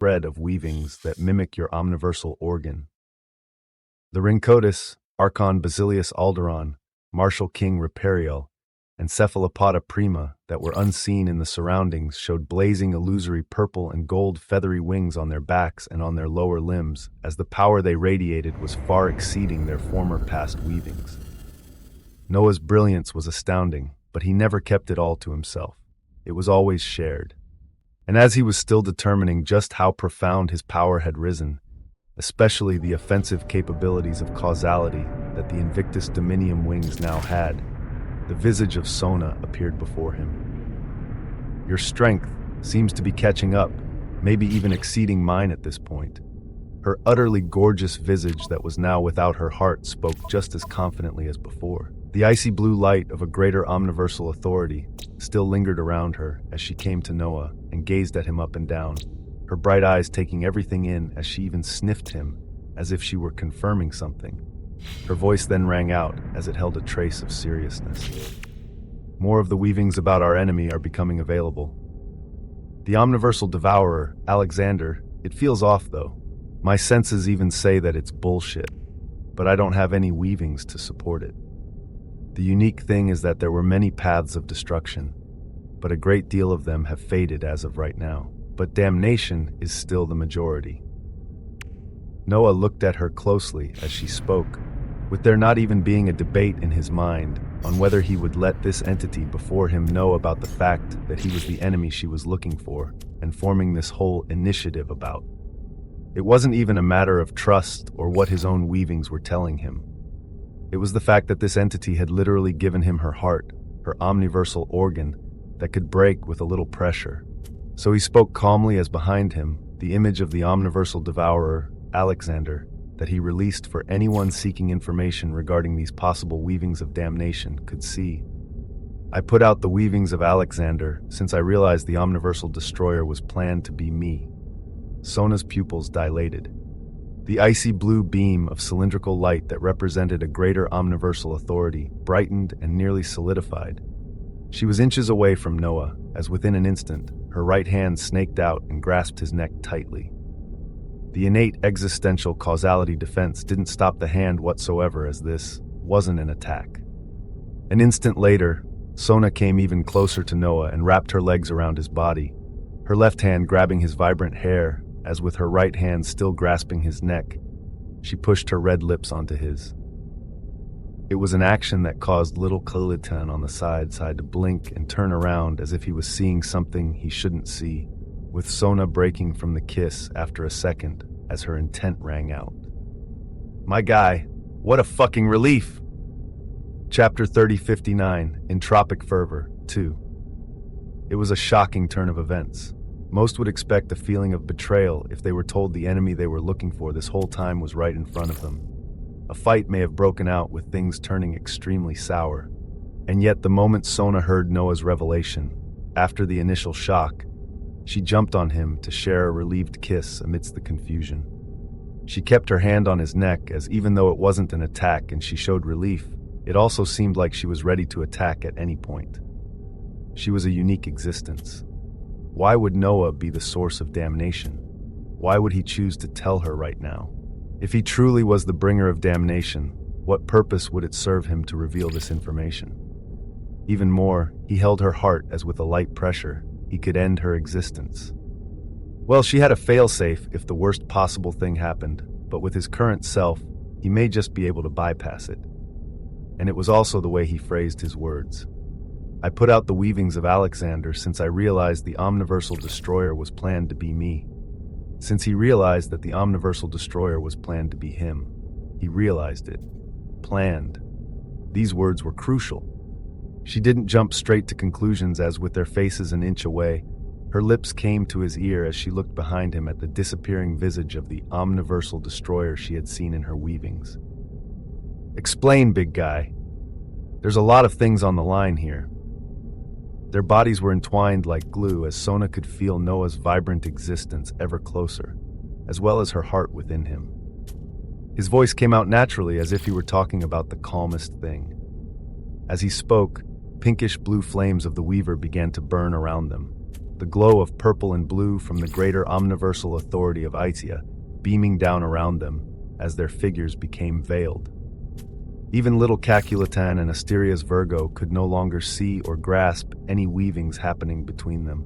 spread of weavings that mimic your omniversal organ. The Rhynchotis, Archon Basilius Alderon, Martial King Ripariel, and Cephalopoda prima that were unseen in the surroundings showed blazing illusory purple and gold feathery wings on their backs and on their lower limbs, as the power they radiated was far exceeding their former past weavings. Noah's brilliance was astounding, but he never kept it all to himself. It was always shared. And as he was still determining just how profound his power had risen, especially the offensive capabilities of causality that the Invictus Dominium wings now had, the visage of Sona appeared before him. Your strength seems to be catching up, maybe even exceeding mine at this point. Her utterly gorgeous visage that was now without her heart spoke just as confidently as before. The icy blue light of a greater omniversal authority still lingered around her as she came to Noah and gazed at him up and down, her bright eyes taking everything in as she even sniffed him, as if she were confirming something. Her voice then rang out as it held a trace of seriousness. More of the weavings about our enemy are becoming available. The omniversal devourer, Alexander, it feels off though. My senses even say that it's bullshit, but I don't have any weavings to support it. The unique thing is that there were many paths of destruction, but a great deal of them have faded as of right now. But damnation is still the majority. Noah looked at her closely as she spoke, with there not even being a debate in his mind on whether he would let this entity before him know about the fact that he was the enemy she was looking for and forming this whole initiative about. It wasn't even a matter of trust or what his own weavings were telling him. It was the fact that this entity had literally given him her heart, her omniversal organ, that could break with a little pressure. So he spoke calmly as behind him, the image of the omniversal devourer, Alexander, that he released for anyone seeking information regarding these possible weavings of damnation could see. I put out the weavings of Alexander since I realized the omniversal destroyer was planned to be me. Sona's pupils dilated. The icy blue beam of cylindrical light that represented a greater omniversal authority brightened and nearly solidified. She was inches away from Noah, as within an instant, her right hand snaked out and grasped his neck tightly. The innate existential causality defense didn't stop the hand whatsoever, as this wasn't an attack. An instant later, Sona came even closer to Noah and wrapped her legs around his body, her left hand grabbing his vibrant hair, as with her right hand still grasping his neck, she pushed her red lips onto his. It was an action that caused little Khalitan on the side to blink and turn around as if he was seeing something he shouldn't see, with Sona breaking from the kiss after a second as her intent rang out. My guy, what a fucking relief! Chapter 3059, In Tropic Fervor, 2. It was a shocking turn of events. Most would expect a feeling of betrayal if they were told the enemy they were looking for this whole time was right in front of them. A fight may have broken out with things turning extremely sour, and yet the moment Sona heard Noah's revelation, after the initial shock, she jumped on him to share a relieved kiss amidst the confusion. She kept her hand on his neck as even though it wasn't an attack and she showed relief, it also seemed like she was ready to attack at any point. She was a unique existence. Why would Noah be the source of damnation? Why would he choose to tell her right now? If he truly was the bringer of damnation, what purpose would it serve him to reveal this information? Even more, he held her heart as with a light pressure, he could end her existence. Well, she had a fail-safe if the worst possible thing happened, but with his current self, he may just be able to bypass it. And it was also the way he phrased his words. I put out the weavings of Alexander since I realized the omniversal destroyer was planned to be me. Since he realized that the omniversal destroyer was planned to be him. He realized it. Planned. These words were crucial. She didn't jump straight to conclusions as with their faces an inch away, her lips came to his ear as she looked behind him at the disappearing visage of the omniversal destroyer she had seen in her weavings. Explain, big guy. There's a lot of things on the line here. Their bodies were entwined like glue as Sona could feel Noah's vibrant existence ever closer, as well as her heart within him. His voice came out naturally as if he were talking about the calmest thing. As he spoke, pinkish blue flames of the weaver began to burn around them, the glow of purple and blue from the greater omniversal authority of Aitia beaming down around them as their figures became veiled. Even little Caculatan and Asteria's Virgo could no longer see or grasp any weavings happening between them,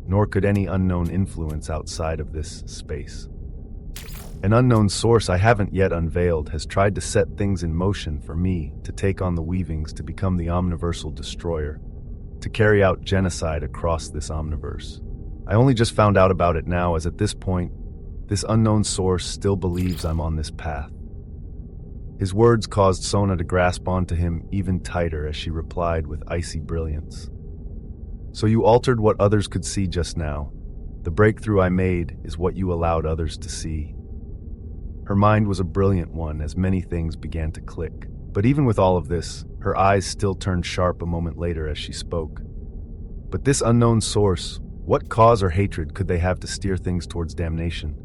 nor could any unknown influence outside of this space. An unknown source I haven't yet unveiled has tried to set things in motion for me to take on the weavings to become the omniversal destroyer, to carry out genocide across this omniverse. I only just found out about it now, as at this point, this unknown source still believes I'm on this path. His words caused Sona to grasp onto him even tighter as she replied with icy brilliance. So you altered what others could see just now. The breakthrough I made is what you allowed others to see. Her mind was a brilliant one as many things began to click. But even with all of this, her eyes still turned sharp a moment later as she spoke. But this unknown source, what cause or hatred could they have to steer things towards damnation?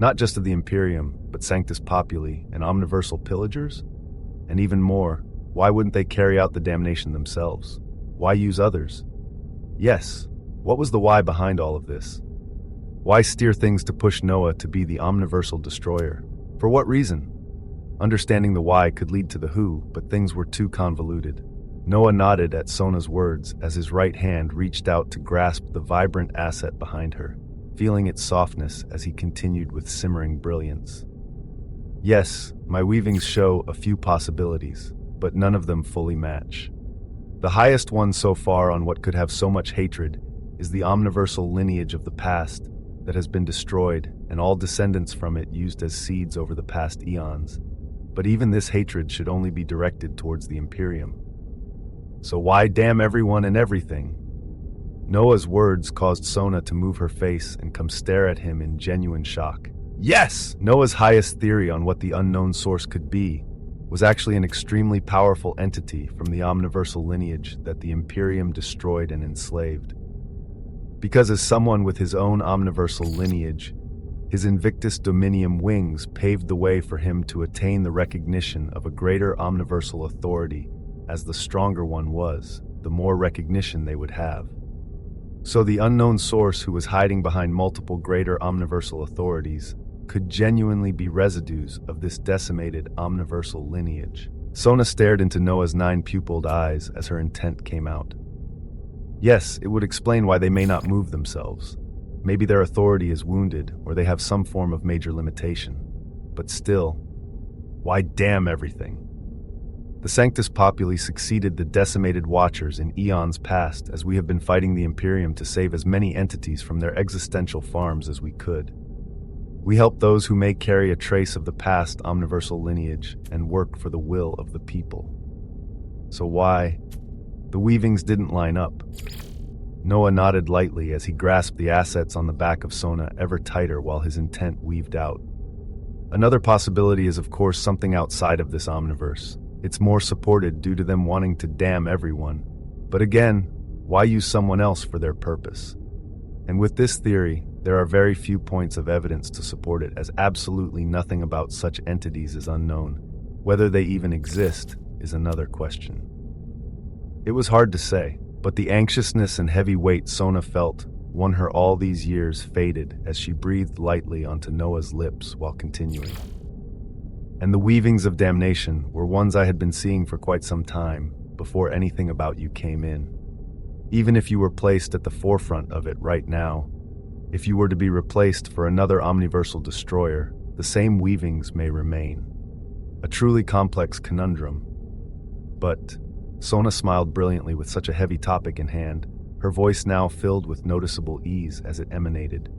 Not just of the Imperium, but Sanctus Populi and omniversal pillagers? And even more, why wouldn't they carry out the damnation themselves? Why use others? Yes, what was the why behind all of this? Why steer things to push Noah to be the omniversal destroyer? For what reason? Understanding the why could lead to the who, but things were too convoluted. Noah nodded at Sona's words as his right hand reached out to grasp the vibrant asset behind her, feeling its softness as he continued with simmering brilliance. Yes, my weavings show a few possibilities, but none of them fully match. The highest one so far on what could have so much hatred is the omniversal lineage of the past that has been destroyed and all descendants from it used as seeds over the past eons. But even this hatred should only be directed towards the Imperium. So why damn everyone and everything? Noah's words caused Sona to move her face and come stare at him in genuine shock. Yes! Noah's highest theory on what the unknown source could be was actually an extremely powerful entity from the omniversal lineage that the Imperium destroyed and enslaved. Because as someone with his own omniversal lineage, his Invictus Dominium wings paved the way for him to attain the recognition of a greater omniversal authority. As the stronger one was, the more recognition they would have. So the unknown source who was hiding behind multiple greater omniversal authorities could genuinely be residues of this decimated omniversal lineage. Sona stared into Noah's 9-pupilled eyes as her intent came out. Yes, it would explain why they may not move themselves. Maybe their authority is wounded, or they have some form of major limitation. But still, why damn everything? The Sanctus Populi succeeded the decimated Watchers in eons past, as we have been fighting the Imperium to save as many entities from their existential farms as we could. We help those who may carry a trace of the past omniversal lineage and work for the will of the people. So why? The weavings didn't line up. Noah nodded lightly as he grasped the assets on the back of Sona ever tighter while his intent weaved out. Another possibility is, of course, something outside of this omniverse. It's more supported due to them wanting to damn everyone. But again, why use someone else for their purpose? And with this theory, there are very few points of evidence to support it, as absolutely nothing about such entities is unknown. Whether they even exist is another question. It was hard to say, but the anxiousness and heavy weight Sona felt won her all these years faded as she breathed lightly onto Noah's lips while continuing. And the weavings of damnation were ones I had been seeing for quite some time, before anything about you came in. Even if you were placed at the forefront of it right now, if you were to be replaced for another omniversal destroyer, the same weavings may remain. A truly complex conundrum. But Sona smiled brilliantly with such a heavy topic in hand, her voice now filled with noticeable ease as it emanated.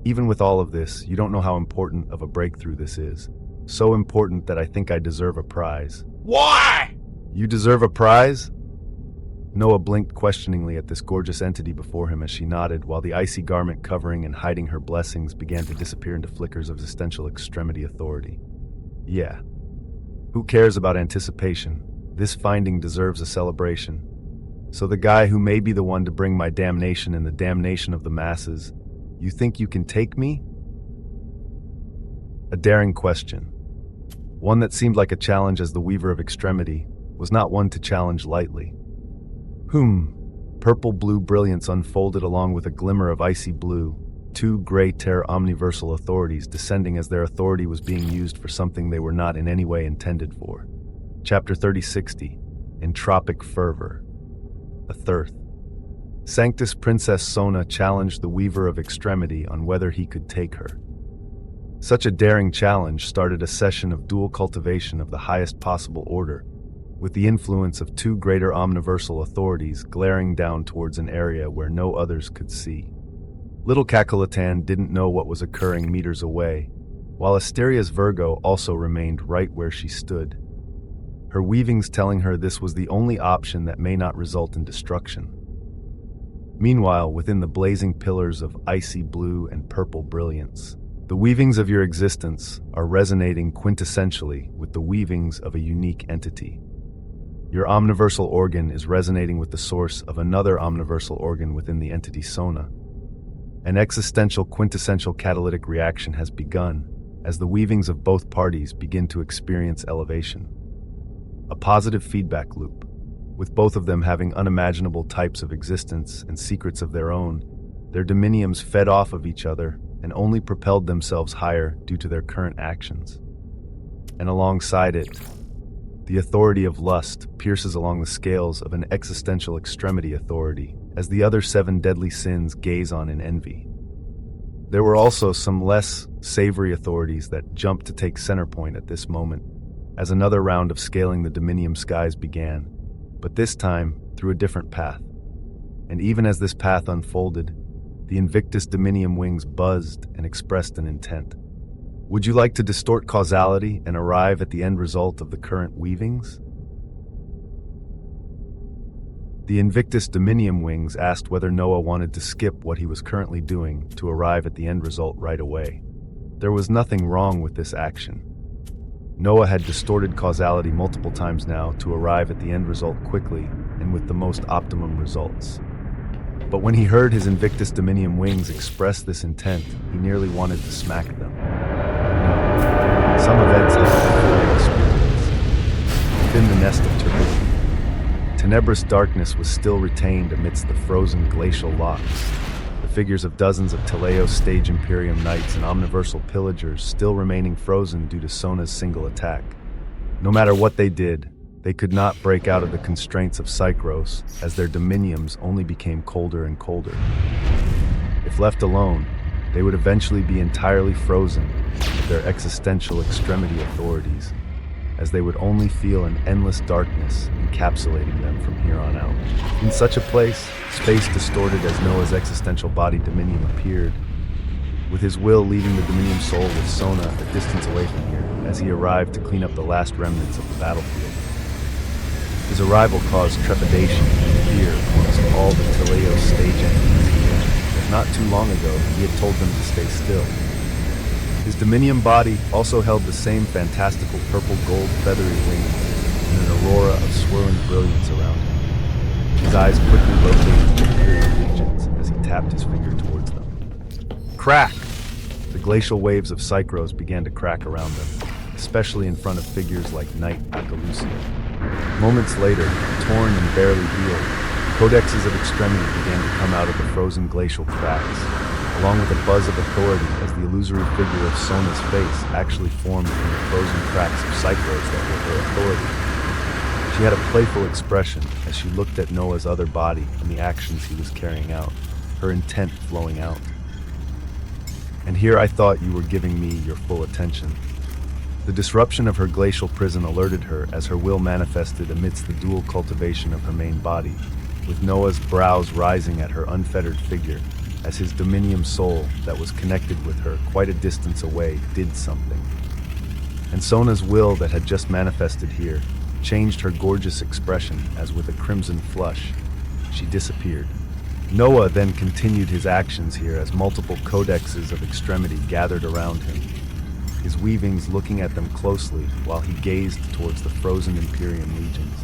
Even with all of this, you don't know how important of a breakthrough this is. So important that I think I deserve a prize. Why? You deserve a prize? Noah blinked questioningly at this gorgeous entity before him as she nodded, while the icy garment covering and hiding her blessings began to disappear into flickers of existential extremity authority. Yeah. Who cares about anticipation? This finding deserves a celebration. So the guy who may be the one to bring my damnation and the damnation of the masses, you think you can take me? A daring question. One that seemed like a challenge, as the Weaver of Extremity was not one to challenge lightly. Purple-blue brilliance unfolded along with a glimmer of icy blue, two Destro-y-her omniversal authorities descending as their authority was being used for something they were not in any way intended for. Chapter 3060, Entropic Fervor. A Thirth. Sanctus Princess Sona challenged the Weaver of Extremity on whether he could take her. Such a daring challenge started a session of dual cultivation of the highest possible order, with the influence of two greater omniversal authorities glaring down towards an area where no others could see. Little Kakalatan didn't know what was occurring meters away, while Asteria's Virgo also remained right where she stood, her weavings telling her this was the only option that may not result in destruction. Meanwhile, within the blazing pillars of icy blue and purple brilliance, the weavings of your existence are resonating quintessentially with the weavings of a unique entity. Your omniversal organ is resonating with the source of another omniversal organ within the entity Sona. An existential quintessential catalytic reaction has begun as the weavings of both parties begin to experience elevation. A positive feedback loop, with both of them having unimaginable types of existence and secrets of their own. Their dominiums fed off of each other and only propelled themselves higher due to their current actions. And alongside it, the authority of lust pierces along the scales of an existential extremity authority as the other 7 deadly sins gaze on in envy. There were also some less savory authorities that jumped to take center point at this moment as another round of scaling the dominium skies began, but this time through a different path. And even as this path unfolded, the Invictus Dominium wings buzzed and expressed an intent. Would you like to distort causality and arrive at the end result of the current weavings? The Invictus Dominium wings asked whether Noah wanted to skip what he was currently doing to arrive at the end result right away. There was nothing wrong with this action. Noah had distorted causality multiple times now to arrive at the end result quickly and with the most optimum results. But when he heard his Invictus Dominium wings express this intent, he nearly wanted to smack them. Some events had been experienced. Within the nest of turbidity, tenebrous darkness was still retained amidst the frozen glacial locks. The figures of dozens of Teleos stage Imperium knights and omniversal pillagers still remaining frozen due to Sona's single attack. No matter what they did, they could not break out of the constraints of Psychros, as their dominiums only became colder and colder. If left alone, they would eventually be entirely frozen with their existential extremity authorities, as they would only feel an endless darkness encapsulating them from here on out. In such a place, space distorted as Noah's existential body dominium appeared, with his will leaving the dominium soul with Sona a distance away from here as he arrived to clean up the last remnants of the battlefield. His arrival caused trepidation and fear amongst all the Teleos stage entities here, as not too long ago he had told them to stay still. His dominium body also held the same fantastical purple-gold feathery wings and an aurora of swirling brilliance around him. His eyes quickly located the Imperial regions as he tapped his finger towards them. Crack! The glacial waves of Psychros began to crack around them, especially in front of figures like Knight Akalusia. Moments later, torn and barely healed, codexes of extremity began to come out of the frozen glacial cracks, along with a buzz of authority as the illusory figure of Sona's face actually formed from the frozen cracks of Psychros that were her authority. She had a playful expression as she looked at Noah's other body and the actions he was carrying out, her intent flowing out. And here I thought you were giving me your full attention. The disruption of her glacial prison alerted her as her will manifested amidst the dual cultivation of her main body, with Noah's brows rising at her unfettered figure as his dominium soul that was connected with her quite a distance away did something. And Sona's will that had just manifested here changed her gorgeous expression as with a crimson flush, she disappeared. Noah then continued his actions here as multiple codexes of extremity gathered around him, his weavings looking at them closely while he gazed towards the frozen Imperium legions.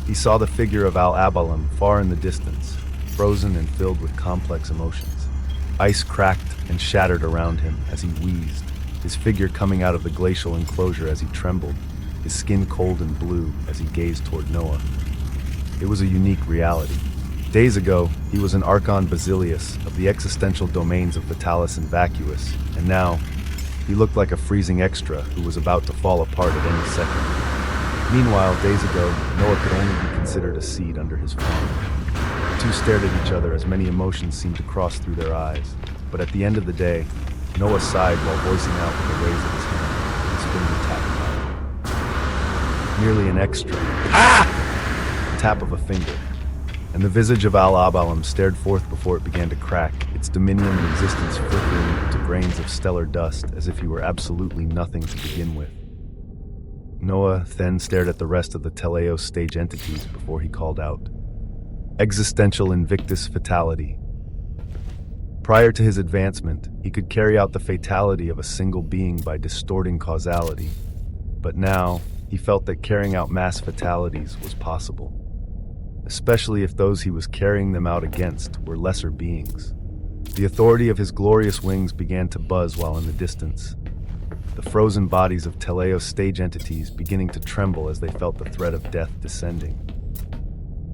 He saw the figure of Al-Abalim far in the distance, frozen and filled with complex emotions. Ice cracked and shattered around him as he wheezed, his figure coming out of the glacial enclosure as he trembled, his skin cold and blue as he gazed toward Noah. It was a unique reality. Days ago, he was an Archon Basilius of the existential domains of Vitalis and Vacuous, and now, he looked like a freezing extra who was about to fall apart at any second. Meanwhile, days ago, Noah could only be considered a seed under his farm. The two stared at each other as many emotions seemed to cross through their eyes, but at the end of the day, Noah sighed while voicing out with a raise of his hand, his finger tapping. Merely an extra. Ah! Tap of a finger. And the visage of Al-Abalam stared forth before it began to crack, its dominion and existence flickering into grains of stellar dust as if he were absolutely nothing to begin with. Noah then stared at the rest of the Teleos stage entities before he called out, "Existential Invictus Fatality." Prior to his advancement, he could carry out the fatality of a single being by distorting causality, but now he felt that carrying out mass fatalities was possible, especially if those he was carrying them out against were lesser beings. The authority of his glorious wings began to buzz while in the distance, the frozen bodies of Teleos stage entities beginning to tremble as they felt the threat of death descending.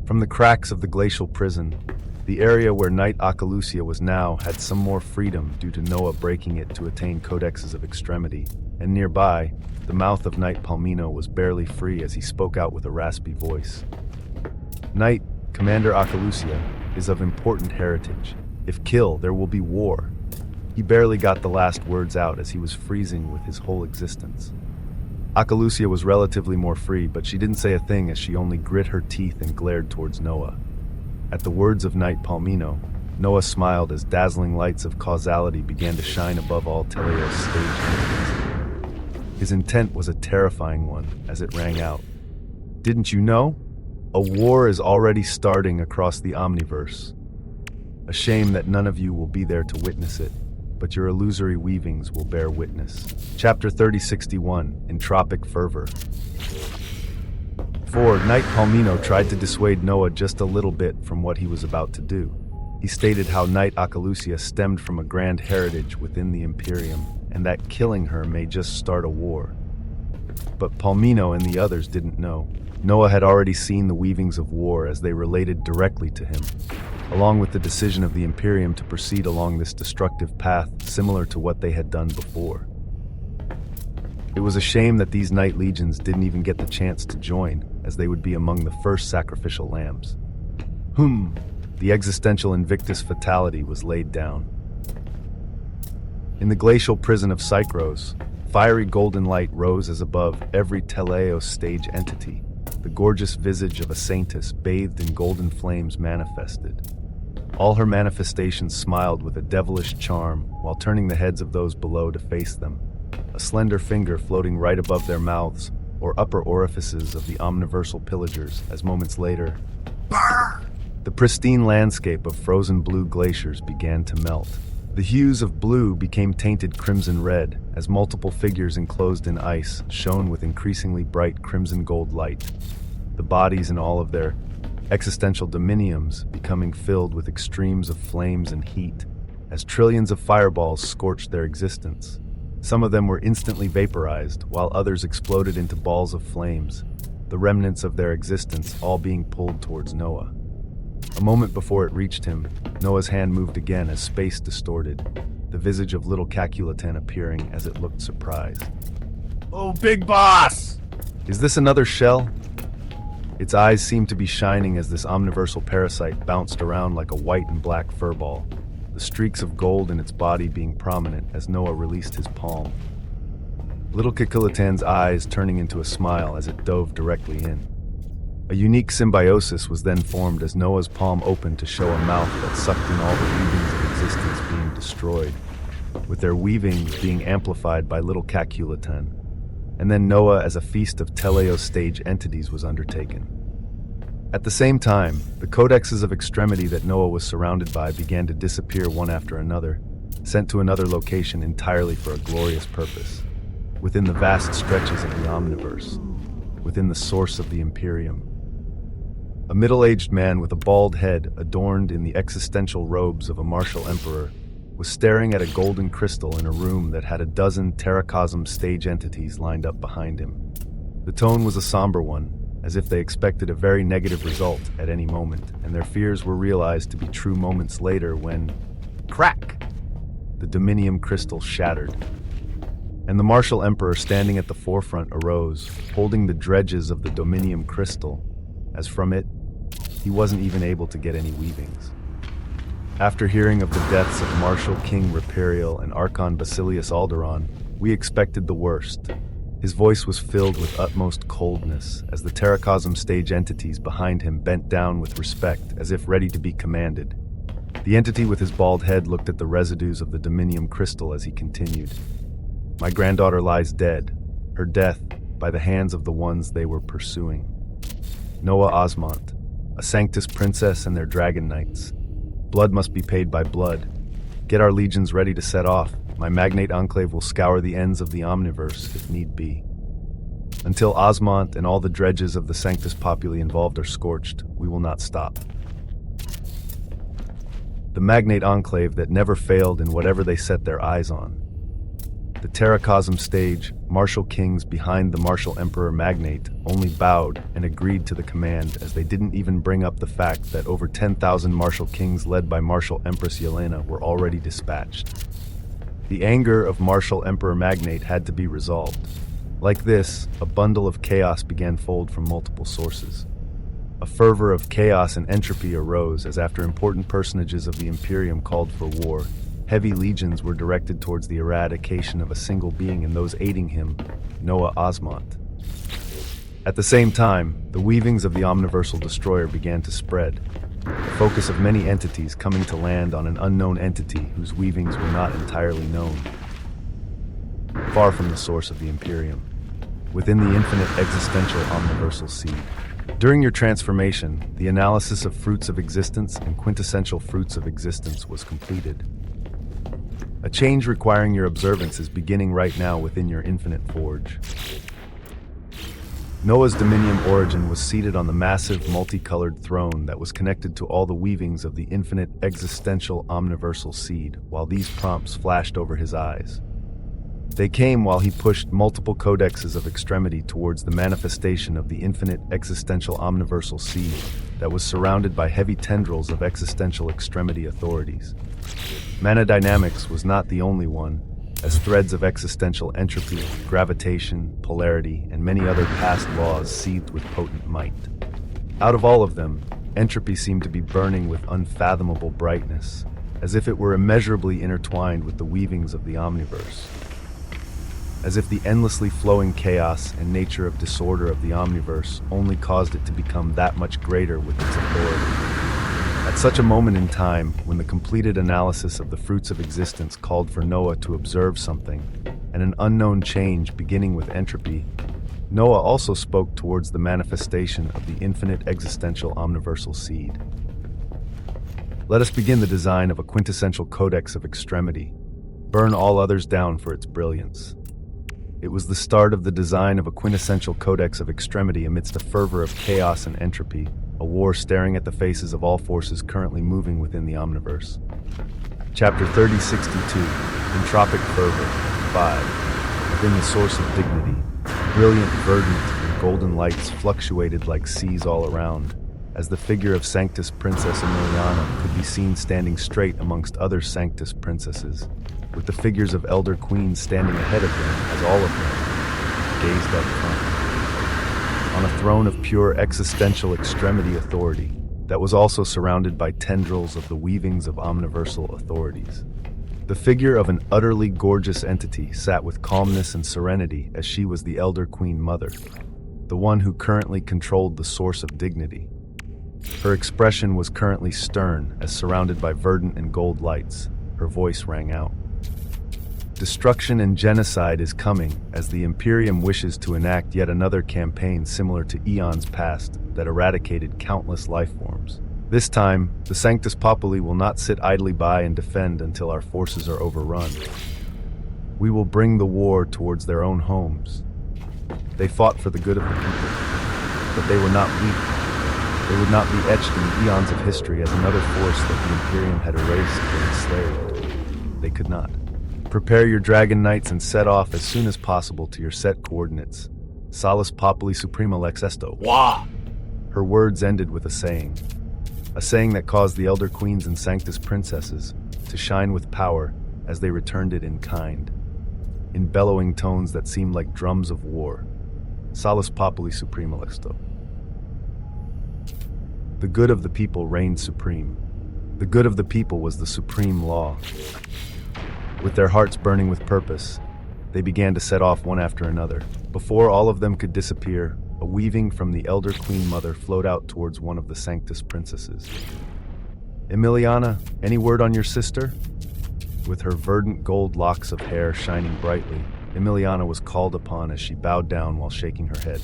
From the cracks of the glacial prison, the area where Knight Akalusia was now had some more freedom due to Noah breaking it to attain codexes of extremity, and nearby, the mouth of Knight Palmino was barely free as he spoke out with a raspy voice. Knight, Commander Akalusia, is of important heritage. If kill, there will be war. He barely got the last words out as he was freezing with his whole existence. Akalusia was relatively more free, but she didn't say a thing as she only grit her teeth and glared towards Noah. At the words of Knight Palmino, Noah smiled as dazzling lights of causality began to shine above all Teleos stage entities. His intent was a terrifying one as it rang out. "Didn't you know? A war is already starting across the Omniverse. A shame that none of you will be there to witness it, but your illusory weavings will bear witness." Chapter 3061, Entropic Fervor. 4. Knight Palmino tried to dissuade Noah just a little bit from what he was about to do. He stated how Knight Akalusia stemmed from a grand heritage within the Imperium, and that killing her may just start a war. But Palmino and the others didn't know. Noah had already seen the weavings of war as they related directly to him, along with the decision of the Imperium to proceed along this destructive path similar to what they had done before. It was a shame that these Knight Legions didn't even get the chance to join, as they would be among the first sacrificial lambs. The existential Invictus Fatality was laid down. In the glacial prison of Psychros, fiery golden light rose as above every Teleos stage entity. The gorgeous visage of a saintess bathed in golden flames manifested. All her manifestations smiled with a devilish charm while turning the heads of those below to face them, a slender finger floating right above their mouths or upper orifices of the omniversal pillagers as moments later, the pristine landscape of frozen blue glaciers began to melt. The hues of blue became tainted crimson red as multiple figures enclosed in ice shone with increasingly bright crimson gold light, the bodies in all of their existential dominiums becoming filled with extremes of flames and heat as trillions of fireballs scorched their existence. Some of them were instantly vaporized, while others exploded into balls of flames, the remnants of their existence all being pulled towards Noah. A moment before it reached him, Noah's hand moved again as space distorted, the visage of little Caculatan appearing as it looked surprised. "Oh, big boss!" "Is this another shell?" Its eyes seemed to be shining as this omniversal parasite bounced around like a white and black furball, the streaks of gold in its body being prominent as Noah released his palm. Little Caculitan's eyes turning into a smile as it dove directly in. A unique symbiosis was then formed as Noah's palm opened to show a mouth that sucked in all the weavings of existence being destroyed, with their weavings being amplified by little Caculatan. And then Noah as a feast of Teleos stage entities was undertaken. At the same time, the codexes of extremity that Noah was surrounded by began to disappear one after another, sent to another location entirely for a glorious purpose, within the vast stretches of the Omniverse, within the source of the Imperium. A middle-aged man with a bald head adorned in the existential robes of a martial emperor was staring at a golden crystal in a room that had a dozen Terracosm stage entities lined up behind him. The tone was a somber one, as if they expected a very negative result at any moment, and their fears were realized to be true moments later when, crack! The dominium crystal shattered, and the martial emperor standing at the forefront arose, holding the dredges of the dominium crystal, as from it, he wasn't even able to get any weavings. After hearing of the deaths of Martial King Reperial and Archon Basilius Alderon, we expected the worst. His voice was filled with utmost coldness as the Terracosm stage entities behind him bent down with respect as if ready to be commanded. The entity with his bald head looked at the residues of the dominium crystal as he continued. My granddaughter lies dead, her death by the hands of the ones they were pursuing. Noah Osmont, a Sanctus princess and their dragon knights. Blood must be paid by blood. Get our legions ready to set off. My magnate enclave will scour the ends of the omniverse if need be. Until Osmont and all the dredges of the Sanctus Populi involved are scorched, we will not stop. The magnate enclave that never failed in whatever they set their eyes on. The Terracosm stage, martial kings behind the martial emperor magnate, only bowed and agreed to the command as they didn't even bring up the fact that over 10,000 martial kings led by martial empress Yelena were already dispatched. The anger of martial emperor magnate had to be resolved. Like this, a bundle of chaos began fold from multiple sources. A fervor of chaos and entropy arose as after important personages of the Imperium called for war, heavy legions were directed towards the eradication of a single being and those aiding him, Noah Osmont. At the same time, the weavings of the Omniversal Destroyer began to spread, the focus of many entities coming to land on an unknown entity whose weavings were not entirely known. Far from the source of the Imperium, within the infinite existential Omniversal seed. During your transformation, the analysis of fruits of existence and quintessential fruits of existence was completed. A change requiring your observance is beginning right now within your infinite forge. Noah's dominium origin was seated on the massive multicolored throne that was connected to all the weavings of the infinite existential omniversal seed, while these prompts flashed over his eyes. They came while he pushed multiple codexes of extremity towards the manifestation of the infinite existential omniversal seed that was surrounded by heavy tendrils of existential extremity authorities. Mana dynamics was not the only one, as threads of existential entropy, gravitation, polarity, and many other past laws seethed with potent might. Out of all of them, entropy seemed to be burning with unfathomable brightness, as if it were immeasurably intertwined with the weavings of the omniverse. As if the endlessly flowing chaos and nature of disorder of the omniverse only caused it to become that much greater with its authority. At such a moment in time, when the completed analysis of the fruits of existence called for Noah to observe something, and an unknown change beginning with entropy, Noah also spoke towards the manifestation of the infinite existential omniversal seed. Let us begin the design of a quintessential codex of extremity. Burn all others down for its brilliance. It was the start of the design of a quintessential codex of extremity amidst a fervor of chaos and entropy, a war staring at the faces of all forces currently moving within the Omniverse. Chapter 3062, Entropic Fervor, 5. Within the source of dignity, brilliant, verdant, and golden lights fluctuated like seas all around, as the figure of Sanctus Princess Emiliana could be seen standing straight amongst other Sanctus princesses, with the figures of elder queens standing ahead of them as all of them gazed up front. On a throne of pure existential extremity authority that was also surrounded by tendrils of the weavings of omniversal authorities. The figure of an utterly gorgeous entity sat with calmness and serenity as she was the elder queen mother, the one who currently controlled the source of dignity. Her expression was currently stern as surrounded by verdant and gold lights, her voice rang out. Destruction and genocide is coming as the Imperium wishes to enact yet another campaign similar to eons past that eradicated countless life forms. This time, the Sanctus Populi will not sit idly by and defend until our forces are overrun. We will bring the war towards their own homes. They fought for the good of the people, but they were not weak. They would not be etched in the eons of history as another force that the Imperium had erased or enslaved. They could not. Prepare your dragon knights and set off as soon as possible to your set coordinates. Salus populi suprema lex esto. Wah! Her words ended with a saying that caused the elder queens and sanctus princesses to shine with power as they returned it in kind, in bellowing tones that seemed like drums of war. Salus populi suprema lex esto. The good of the people reigned supreme. The good of the people was the supreme law. With their hearts burning with purpose, they began to set off one after another. Before all of them could disappear, a weaving from the elder queen mother flowed out towards one of the sanctus princesses. Emiliana, any word on your sister? With her verdant gold locks of hair shining brightly, Emiliana was called upon as she bowed down while shaking her head.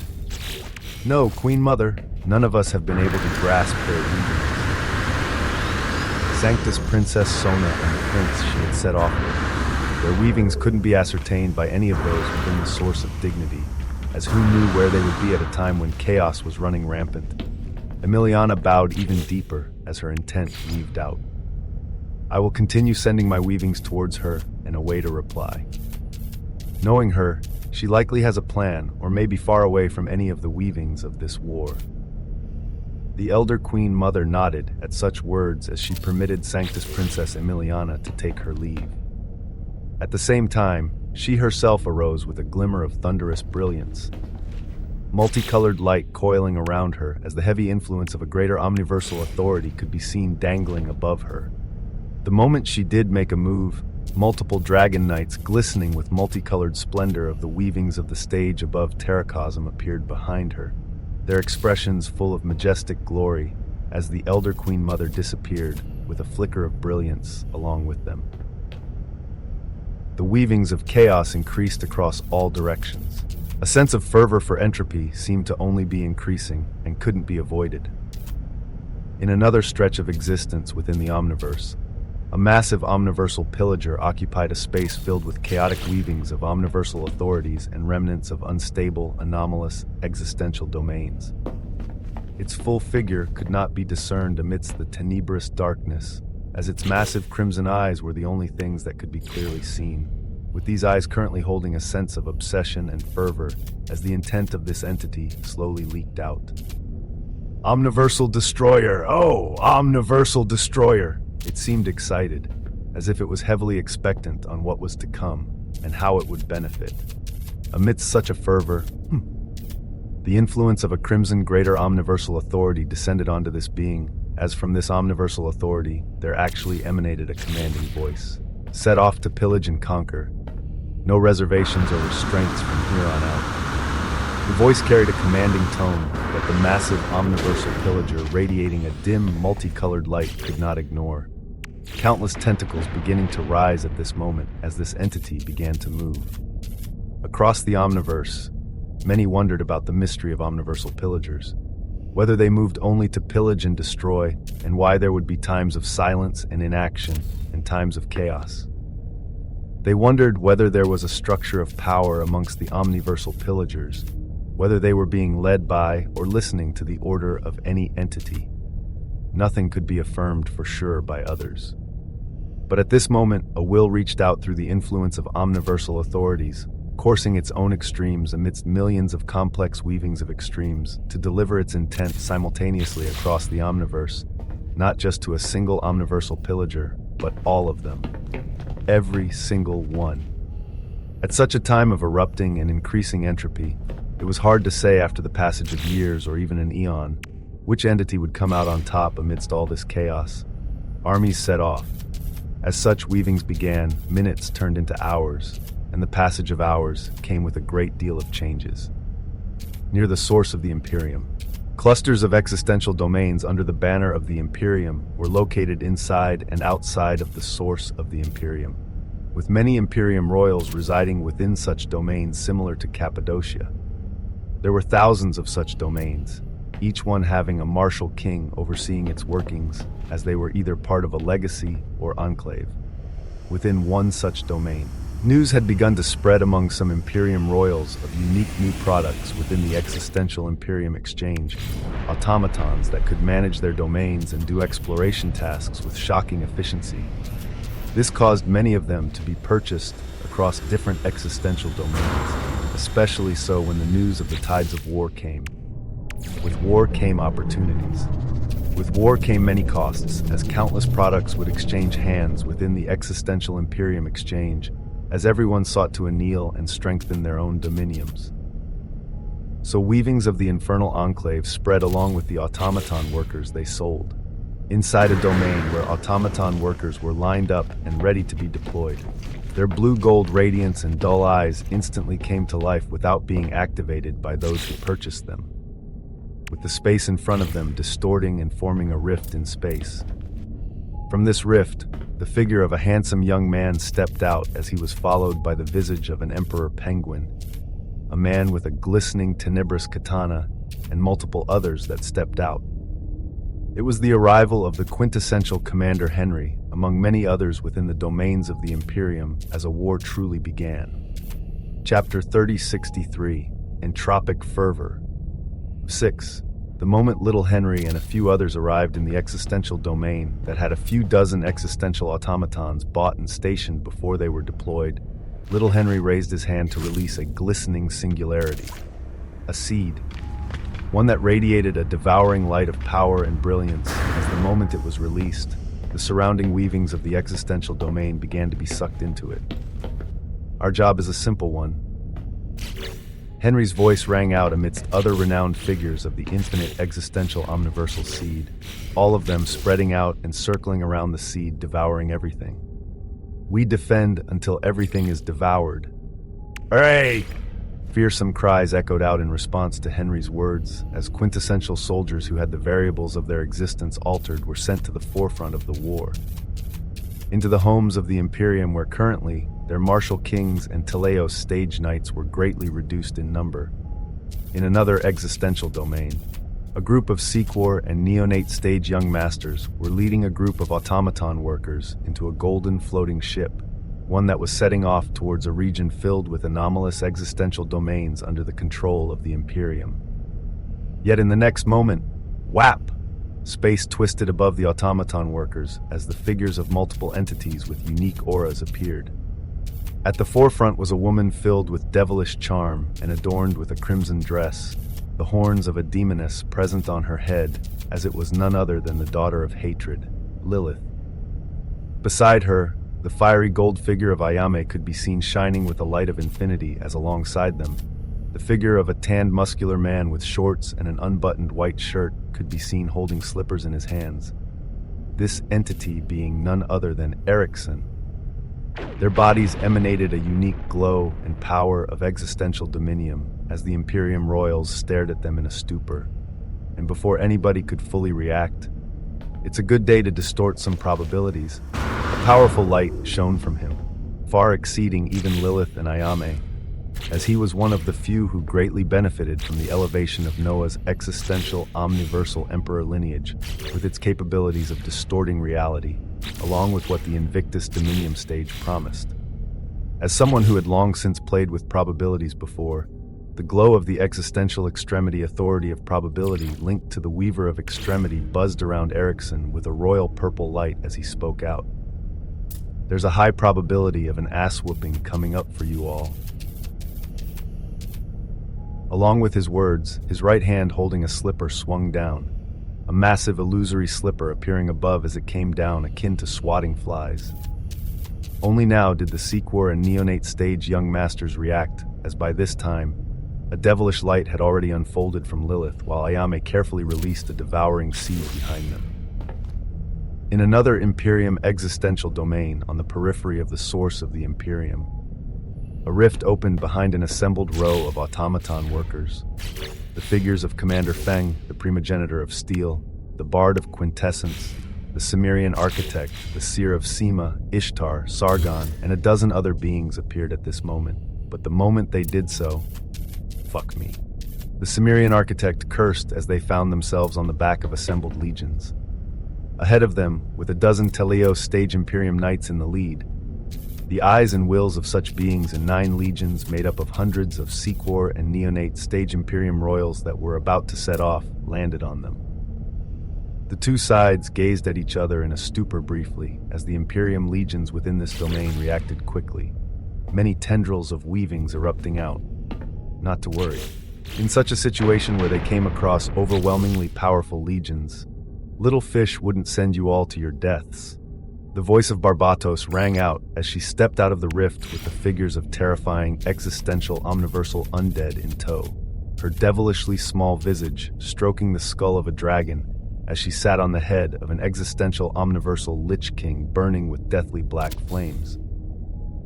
No, Queen Mother, none of us have been able to grasp their weavings. Sanctus Princess Sona and the prince she had set off with. Their weavings couldn't be ascertained by any of those within the source of dignity, as who knew where they would be at a time when chaos was running rampant. Emiliana bowed even deeper as her intent weaved out. I will continue sending my weavings towards her and await a reply. Knowing her, she likely has a plan or may be far away from any of the weavings of this war. The elder queen mother nodded at such words as she permitted Sanctus Princess Emiliana to take her leave. At the same time, she herself arose with a glimmer of thunderous brilliance, multicolored light coiling around her as the heavy influence of a greater omniversal authority could be seen dangling above her. The moment she did make a move, multiple dragon knights glistening with multicolored splendor of the weavings of the stage above Terracosm appeared behind her, their expressions full of majestic glory as the elder queen mother disappeared with a flicker of brilliance along with them. The weavings of chaos increased across all directions. A sense of fervor for entropy seemed to only be increasing and couldn't be avoided. In another stretch of existence within the Omniverse, a massive omniversal pillager occupied a space filled with chaotic weavings of omniversal authorities and remnants of unstable, anomalous, existential domains. Its full figure could not be discerned amidst the tenebrous darkness, as its massive crimson eyes were the only things that could be clearly seen, with these eyes currently holding a sense of obsession and fervor as the intent of this entity slowly leaked out. Omniversal Destroyer! Oh, Omniversal Destroyer! It seemed excited, as if it was heavily expectant on what was to come and how it would benefit. Amidst such a fervor, the influence of a crimson greater omniversal authority descended onto this being, as from this omniversal authority there actually emanated a commanding voice. Set off to pillage and conquer. No reservations or restraints from here on out. The voice carried a commanding tone that the massive omniversal pillager radiating a dim, multicolored light could not ignore. Countless tentacles beginning to rise at this moment as this entity began to move. Across the Omniverse, many wondered about the mystery of omniversal pillagers, whether they moved only to pillage and destroy, and why there would be times of silence and inaction and times of chaos. They wondered whether there was a structure of power amongst the omniversal pillagers, whether they were being led by or listening to the order of any entity. Nothing could be affirmed for sure by others. But at this moment, a will reached out through the influence of omniversal authorities, coursing its own extremes amidst millions of complex weavings of extremes to deliver its intent simultaneously across the Omniverse, not just to a single omniversal pillager, but all of them. Every single one. At such a time of erupting and increasing entropy, it was hard to say after the passage of years or even an eon, which entity would come out on top amidst all this chaos. Armies set off. As such weavings began, minutes turned into hours, and the passage of hours came with a great deal of changes. Near the source of the Imperium, clusters of existential domains under the banner of the Imperium were located inside and outside of the source of the Imperium, with many Imperium royals residing within such domains similar to Cappadocia. There were thousands of such domains, each one having a martial king overseeing its workings, as they were either part of a legacy or enclave. Within one such domain, news had begun to spread among some Imperium royals of unique new products within the existential Imperium exchange, automatons that could manage their domains and do exploration tasks with shocking efficiency. This caused many of them to be purchased across different existential domains. especially so when the news of the tides of war came. With war came opportunities. With war came many costs, as countless products would exchange hands within the existential Imperium exchange, as everyone sought to anneal and strengthen their own dominiums. So weavings of the infernal enclave spread along with the automaton workers they sold. Inside a domain where automaton workers were lined up and ready to be deployed. Their blue-gold radiance and dull eyes instantly came to life without being activated by those who purchased them, with the space in front of them distorting and forming a rift in space. From this rift, the figure of a handsome young man stepped out as he was followed by the visage of an emperor penguin, a man with a glistening tenebrous katana, and multiple others that stepped out. It was the arrival of the quintessential Commander Henry, among many others within the domains of the Imperium, as a war truly began. Chapter 3063, Entropic Fervor. 6. The moment little Henry and a few others arrived in the existential domain that had a few dozen existential automatons bought and stationed before they were deployed, little Henry raised his hand to release a glistening singularity. A seed. One that radiated a devouring light of power and brilliance. As the moment it was released, the surrounding weavings of the existential domain began to be sucked into it. Our job is a simple one. Henry's voice rang out amidst other renowned figures of the infinite existential omniversal seed, all of them spreading out and circling around the seed, devouring everything. We defend until everything is devoured. Hooray! Fearsome cries echoed out in response to Henry's words, as quintessential soldiers who had the variables of their existence altered were sent to the forefront of the war. Into the homes of the Imperium, where currently their martial kings and Teleos stage knights were greatly reduced in number. In another existential domain, a group of Sequor and neonate stage young masters were leading a group of automaton workers into a golden floating ship, one that was setting off towards a region filled with anomalous existential domains under the control of the Imperium. Yet in the next moment, whap! Space twisted above the automaton workers as the figures of multiple entities with unique auras appeared. At the forefront was a woman filled with devilish charm and adorned with a crimson dress, the horns of a demoness present on her head, as it was none other than the daughter of hatred, Lilith. Beside her, the fiery gold figure of Ayame could be seen shining with the light of infinity, as alongside them, the figure of a tanned muscular man with shorts and an unbuttoned white shirt could be seen holding slippers in his hands. This entity being none other than Erickson. Their bodies emanated a unique glow and power of existential dominium as the Imperium royals stared at them in a stupor. And before anybody could fully react, it's a good day to distort some probabilities. A powerful light shone from him, far exceeding even Lilith and Ayame, as he was one of the few who greatly benefited from the elevation of Noah's existential omniversal emperor lineage, with its capabilities of distorting reality, along with what the Invictus Dominium stage promised. As someone who had long since played with probabilities before, the glow of the existential extremity authority of probability linked to the Weaver of Extremity buzzed around Erickson with a royal purple light as he spoke out. There's a high probability of an ass-whooping coming up for you all. Along with his words, his right hand holding a slipper swung down, a massive illusory slipper appearing above as it came down akin to swatting flies. Only now did the Sequor and neonate stage young masters react, as by this time, a devilish light had already unfolded from Lilith while Ayame carefully released a devouring seed behind them. In another Imperium existential domain on the periphery of the source of the Imperium, a rift opened behind an assembled row of automaton workers. The figures of Commander Feng, the primogenitor of Steel, the Bard of Quintessence, the Cimmerian Architect, the Seer of Sema, Ishtar, Sargon, and a dozen other beings appeared at this moment. But the moment they did so, fuck me. The Cimmerian Architect cursed as they found themselves on the back of assembled legions. Ahead of them, with a dozen Teleos stage Imperium knights in the lead, the eyes and wills of such beings and 9 legions made up of hundreds of Sequor and neonate stage Imperium royals that were about to set off landed on them. The two sides gazed at each other in a stupor briefly as the Imperium legions within this domain reacted quickly, many tendrils of weavings erupting out. not to worry. In such a situation where they came across overwhelmingly powerful legions, little fish wouldn't send you all to your deaths. The voice of Barbatos rang out as she stepped out of the rift with the figures of terrifying, existential, omniversal undead in tow, her devilishly small visage stroking the skull of a dragon as she sat on the head of an existential, omniversal lich king burning with deathly black flames.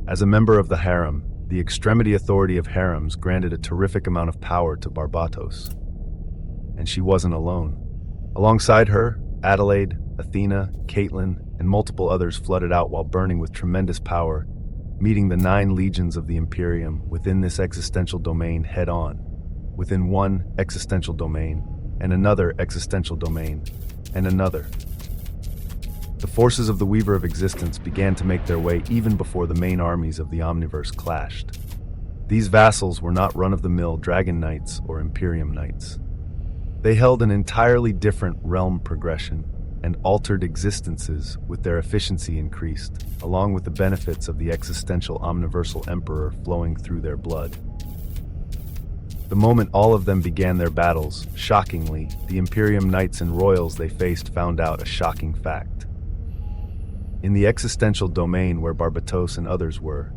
As a member of the harem, the extremity authority of harems granted a terrific amount of power to Barbatos. And she wasn't alone. Alongside her, Adelaide, Athena, Caitlin, and multiple others flooded out while burning with tremendous power, meeting the 9 legions of the Imperium within this existential domain head-on, within one existential domain, and another existential domain, and another. The forces of the Weaver of Existence began to make their way even before the main armies of the Omniverse clashed. These vassals were not run-of-the-mill Dragon Knights or Imperium Knights. They held an entirely different realm progression and altered existences with their efficiency increased, along with the benefits of the existential omniversal emperor flowing through their blood. The moment all of them began their battles, shockingly, the Imperium Knights and Royals they faced found out a shocking fact. In the existential domain where Barbatos and others were,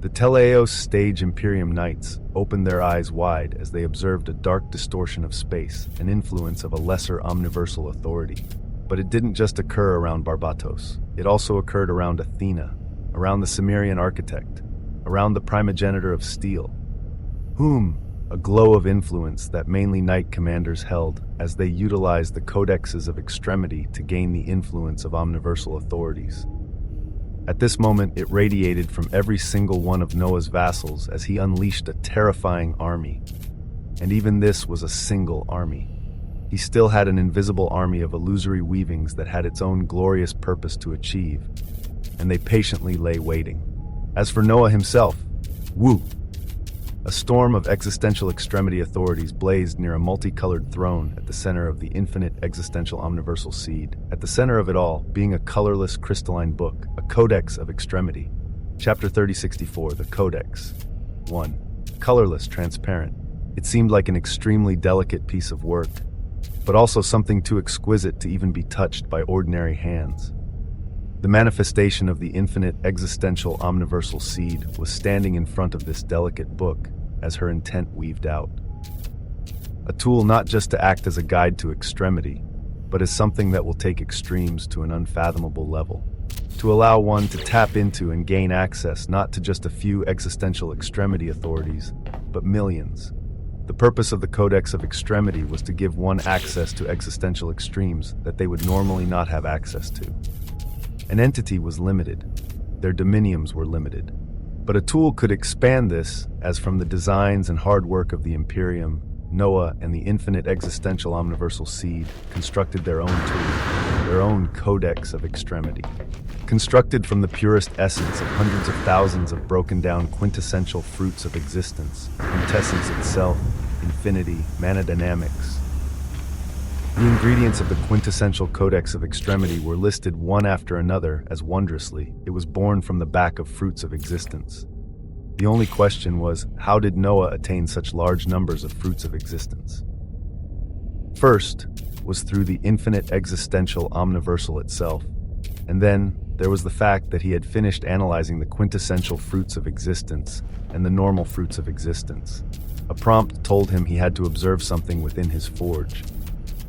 the Teleos stage Imperium Knights opened their eyes wide as they observed a dark distortion of space, an influence of a lesser omniversal authority. But it didn't just occur around Barbatos. It also occurred around Athena, around the Cimmerian architect, around the primogenitor of steel, whom a glow of influence that mainly knight commanders held as they utilized the codexes of extremity to gain the influence of omniversal authorities. At this moment, it radiated from every single one of Noah's vassals as he unleashed a terrifying army. And even this was a single army. He still had an invisible army of illusory weavings that had its own glorious purpose to achieve, and they patiently lay waiting. As for Noah himself, woo! A storm of existential extremity authorities blazed near a multicolored throne at the center of the infinite existential omniversal seed. At the center of it all, being a colorless crystalline book, a codex of extremity. Chapter 3064, the Codex. 1. Colorless, transparent. It seemed like an extremely delicate piece of work, but also something too exquisite to even be touched by ordinary hands. The manifestation of the infinite existential omniversal seed was standing in front of this delicate book as her intent weaved out. A tool not just to act as a guide to extremity, but as something that will take extremes to an unfathomable level, to allow one to tap into and gain access not to just a few existential extremity authorities, but millions. The purpose of the Codex of Extremity was to give one access to existential extremes that they would normally not have access to. An entity was limited. Their dominiums were limited. But a tool could expand this, as from the designs and hard work of the Imperium, Noah and the infinite existential omniversal seed constructed their own tool, their own Codex of Extremity. Constructed from the purest essence of hundreds of thousands of broken down quintessential fruits of existence, quintessence itself, infinity, mana dynamics. The ingredients of the quintessential Codex of Extremity were listed one after another as wondrously. It was born from the back of fruits of existence. The only question was, how did Noah attain such large numbers of fruits of existence? First was through the infinite existential omniversal itself, and then there was the fact that he had finished analyzing the quintessential fruits of existence and the normal fruits of existence. A prompt told him he had to observe something within his forge.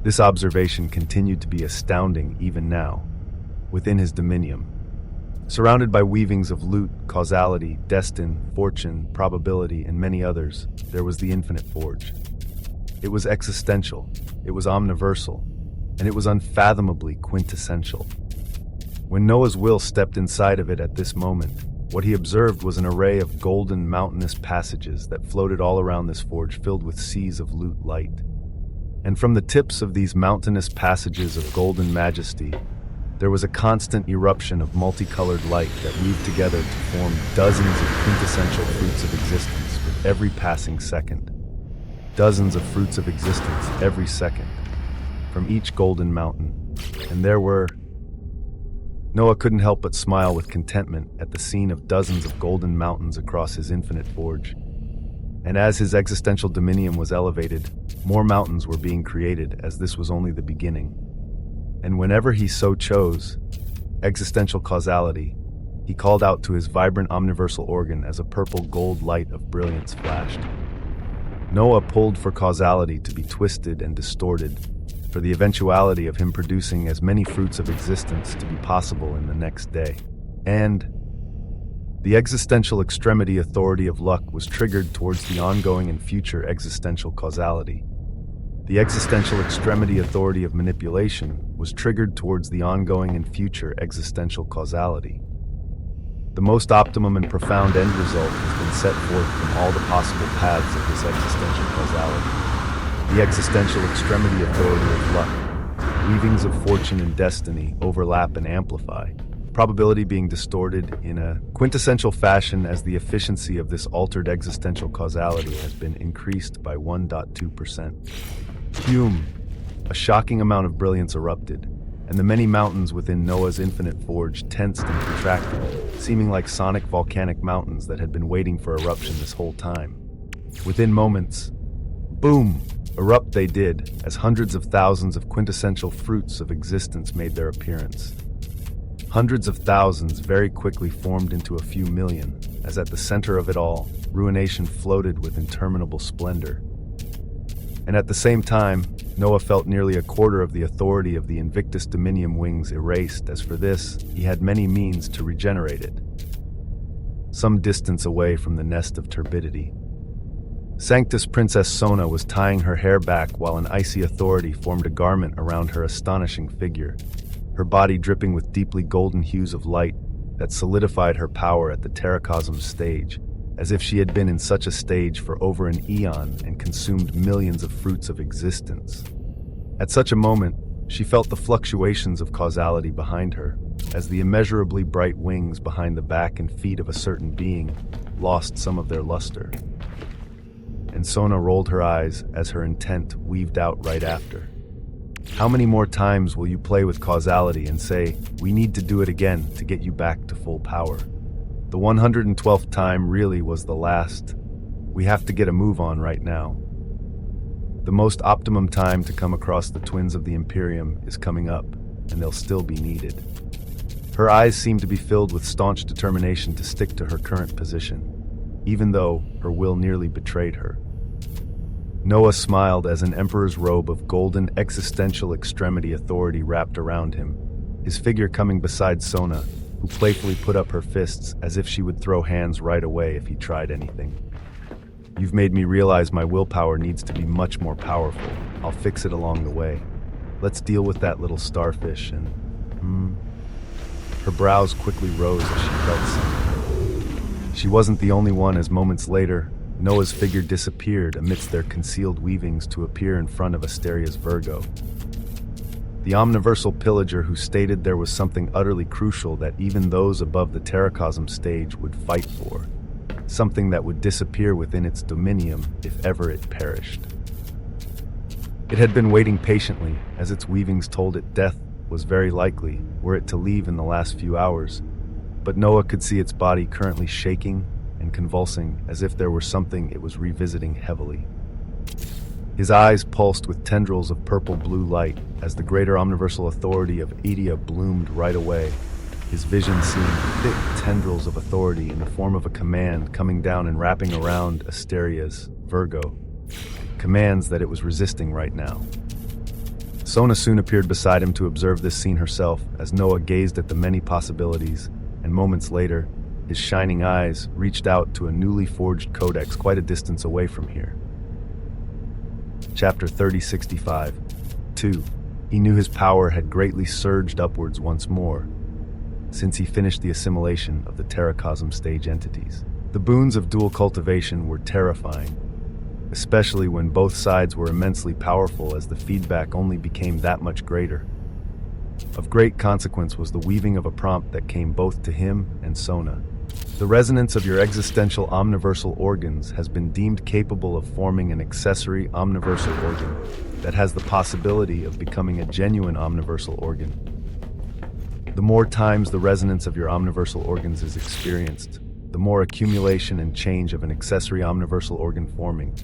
This observation continued to be astounding even now, within his dominium. Surrounded by weavings of loot, causality, destin, fortune, probability, and many others, there was the infinite forge. It was existential, it was omniversal, and it was unfathomably quintessential. When Noah's will stepped inside of it at this moment, what he observed was an array of golden mountainous passages that floated all around this forge filled with seas of loot light. And from the tips of these mountainous passages of golden majesty, there was a constant eruption of multicolored light that weaved together to form dozens of quintessential fruits of existence with every passing second. Dozens of fruits of existence every second, from each golden mountain. And there were... Noah couldn't help but smile with contentment at the scene of dozens of golden mountains across his infinite forge. And as his existential dominion was elevated, more mountains were being created, as this was only the beginning. And whenever he so chose, existential causality, he called out to his vibrant omniversal organ as a purple gold light of brilliance flashed. Noah pulled for causality to be twisted and distorted, for the eventuality of him producing as many fruits of existence to be possible in the next day. And the existential extremity authority of luck was triggered towards the ongoing and future existential causality. The existential extremity authority of manipulation was triggered towards the ongoing and future existential causality. The most optimum and profound end result has been set forth from all the possible paths of this existential causality. The existential extremity authority of luck, weavings of fortune and destiny overlap and amplify, probability being distorted in a quintessential fashion as the efficiency of this altered existential causality has been increased by 1.2%. Hume, a shocking amount of brilliance erupted, and the many mountains within Noah's infinite forge tensed and contracted, seeming like sonic volcanic mountains that had been waiting for eruption this whole time. Within moments, boom, erupt they did, as hundreds of thousands of quintessential fruits of existence made their appearance. Hundreds of thousands very quickly formed into a few million, as at the center of it all, ruination floated with interminable splendor. And at the same time, Noah felt nearly a quarter of the authority of the Invictus Dominium wings erased, as for this, he had many means to regenerate it. Some distance away from the nest of turbidity, Sanctus Princess Sona was tying her hair back while an icy authority formed a garment around her astonishing figure, her body dripping with deeply golden hues of light that solidified her power at the Terracosm stage, as if she had been in such a stage for over an eon and consumed millions of fruits of existence. At such a moment, she felt the fluctuations of causality behind her, as the immeasurably bright wings behind the back and feet of a certain being lost some of their luster. And Sona rolled her eyes as her intent weaved out right after. How many more times will you play with causality and say, we need to do it again to get you back to full power? The 112th time really was the last. We have to get a move on right now. The most optimum time to come across the twins of the Imperium is coming up, and they'll still be needed. Her eyes seemed to be filled with staunch determination to stick to her current position, even though her will nearly betrayed her. Noah smiled as an emperor's robe of golden existential extremity authority wrapped around him, his figure coming beside Sona, who playfully put up her fists as if she would throw hands right away if he tried anything. You've made me realize my willpower needs to be much more powerful. I'll fix it along the way. Let's deal with that little starfish and... Her brows quickly rose as she felt something. She wasn't the only one, as moments later, Noah's figure disappeared amidst their concealed weavings to appear in front of Asteria's Virgo. The omniversal pillager who stated there was something utterly crucial that even those above the Terracosm stage would fight for, something that would disappear within its dominium if ever it perished. It had been waiting patiently, as its weavings told it death was very likely, were it to leave in the last few hours, but Noah could see its body currently shaking and convulsing as if there were something it was revisiting heavily. His eyes pulsed with tendrils of purple-blue light as the greater omniversal authority of Edia bloomed right away, his vision seeing thick tendrils of authority in the form of a command coming down and wrapping around Asteria's Virgo, commands that it was resisting right now. Sona soon appeared beside him to observe this scene herself as Noah gazed at the many possibilities, and moments later, his shining eyes reached out to a newly forged codex quite a distance away from here. Chapter 3065. 2. He knew his power had greatly surged upwards once more, since he finished the assimilation of the Terracosm stage entities. The boons of dual cultivation were terrifying, especially when both sides were immensely powerful, as the feedback only became that much greater. Of great consequence was the weaving of a prompt that came both to him and Sona. The resonance of your existential omniversal organs has been deemed capable of forming an accessory omniversal organ that has the possibility of becoming a genuine omniversal organ. The more times the resonance of your omniversal organs is experienced, the more accumulation and change of an accessory omniversal organ forming.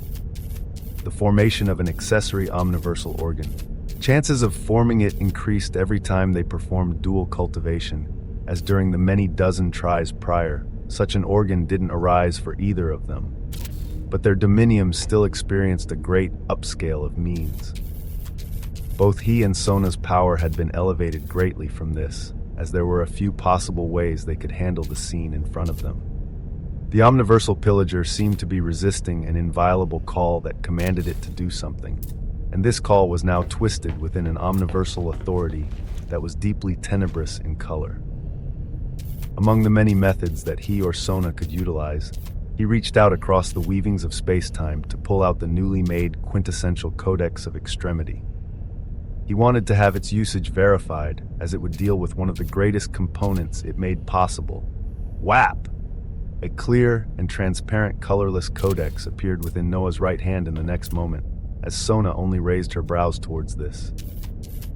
The formation of an accessory omniversal organ. Chances of forming it increased every time they performed dual cultivation, as during the many dozen tries prior, such an organ didn't arise for either of them. But their dominiums still experienced a great upscale of means. Both he and Sona's power had been elevated greatly from this, as there were a few possible ways they could handle the scene in front of them. The omniversal pillager seemed to be resisting an inviolable call that commanded it to do something, and this call was now twisted within an omniversal authority that was deeply tenebrous in color. Among the many methods that he or Sona could utilize, he reached out across the weavings of space-time to pull out the newly made quintessential Codex of Extremity. He wanted to have its usage verified, as it would deal with one of the greatest components it made possible. WAP! A clear and transparent colorless codex appeared within Noah's right hand in the next moment, as Sona only raised her brows towards this.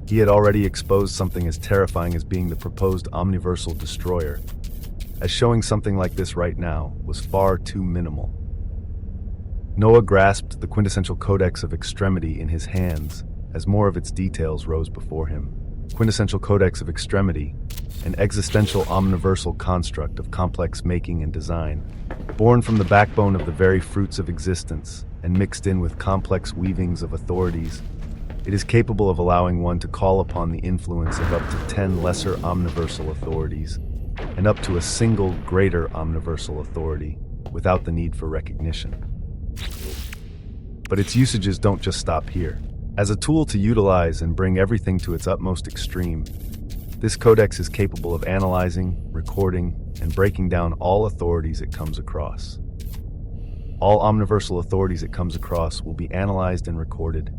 He had already exposed something as terrifying as being the proposed omniversal destroyer, as showing something like this right now was far too minimal. Noah grasped the quintessential Codex of Extremity in his hands as more of its details rose before him. Quintessential Codex of Extremity, an existential omniversal construct of complex making and design, born from the backbone of the very fruits of existence and mixed in with complex weavings of authorities. It is capable of allowing one to call upon the influence of up to 10 lesser omniversal authorities and up to a single greater omniversal authority without the need for recognition. But its usages don't just stop here. As a tool to utilize and bring everything to its utmost extreme, this codex is capable of analyzing, recording, and breaking down all authorities it comes across. All omniversal authorities it comes across will be analyzed and recorded.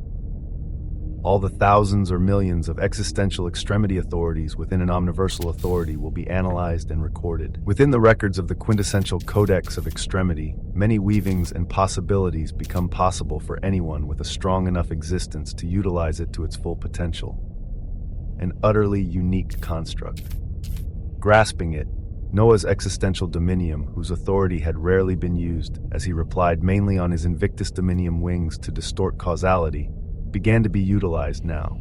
All the thousands or millions of existential extremity authorities within an omniversal authority will be analyzed and recorded. Within the records of the quintessential Codex of Extremity, many weavings and possibilities become possible for anyone with a strong enough existence to utilize it to its full potential. An utterly unique construct. Grasping it, Noah's existential dominium, whose authority had rarely been used, as he replied mainly on his Invictus Dominium wings to distort causality, began to be utilized now,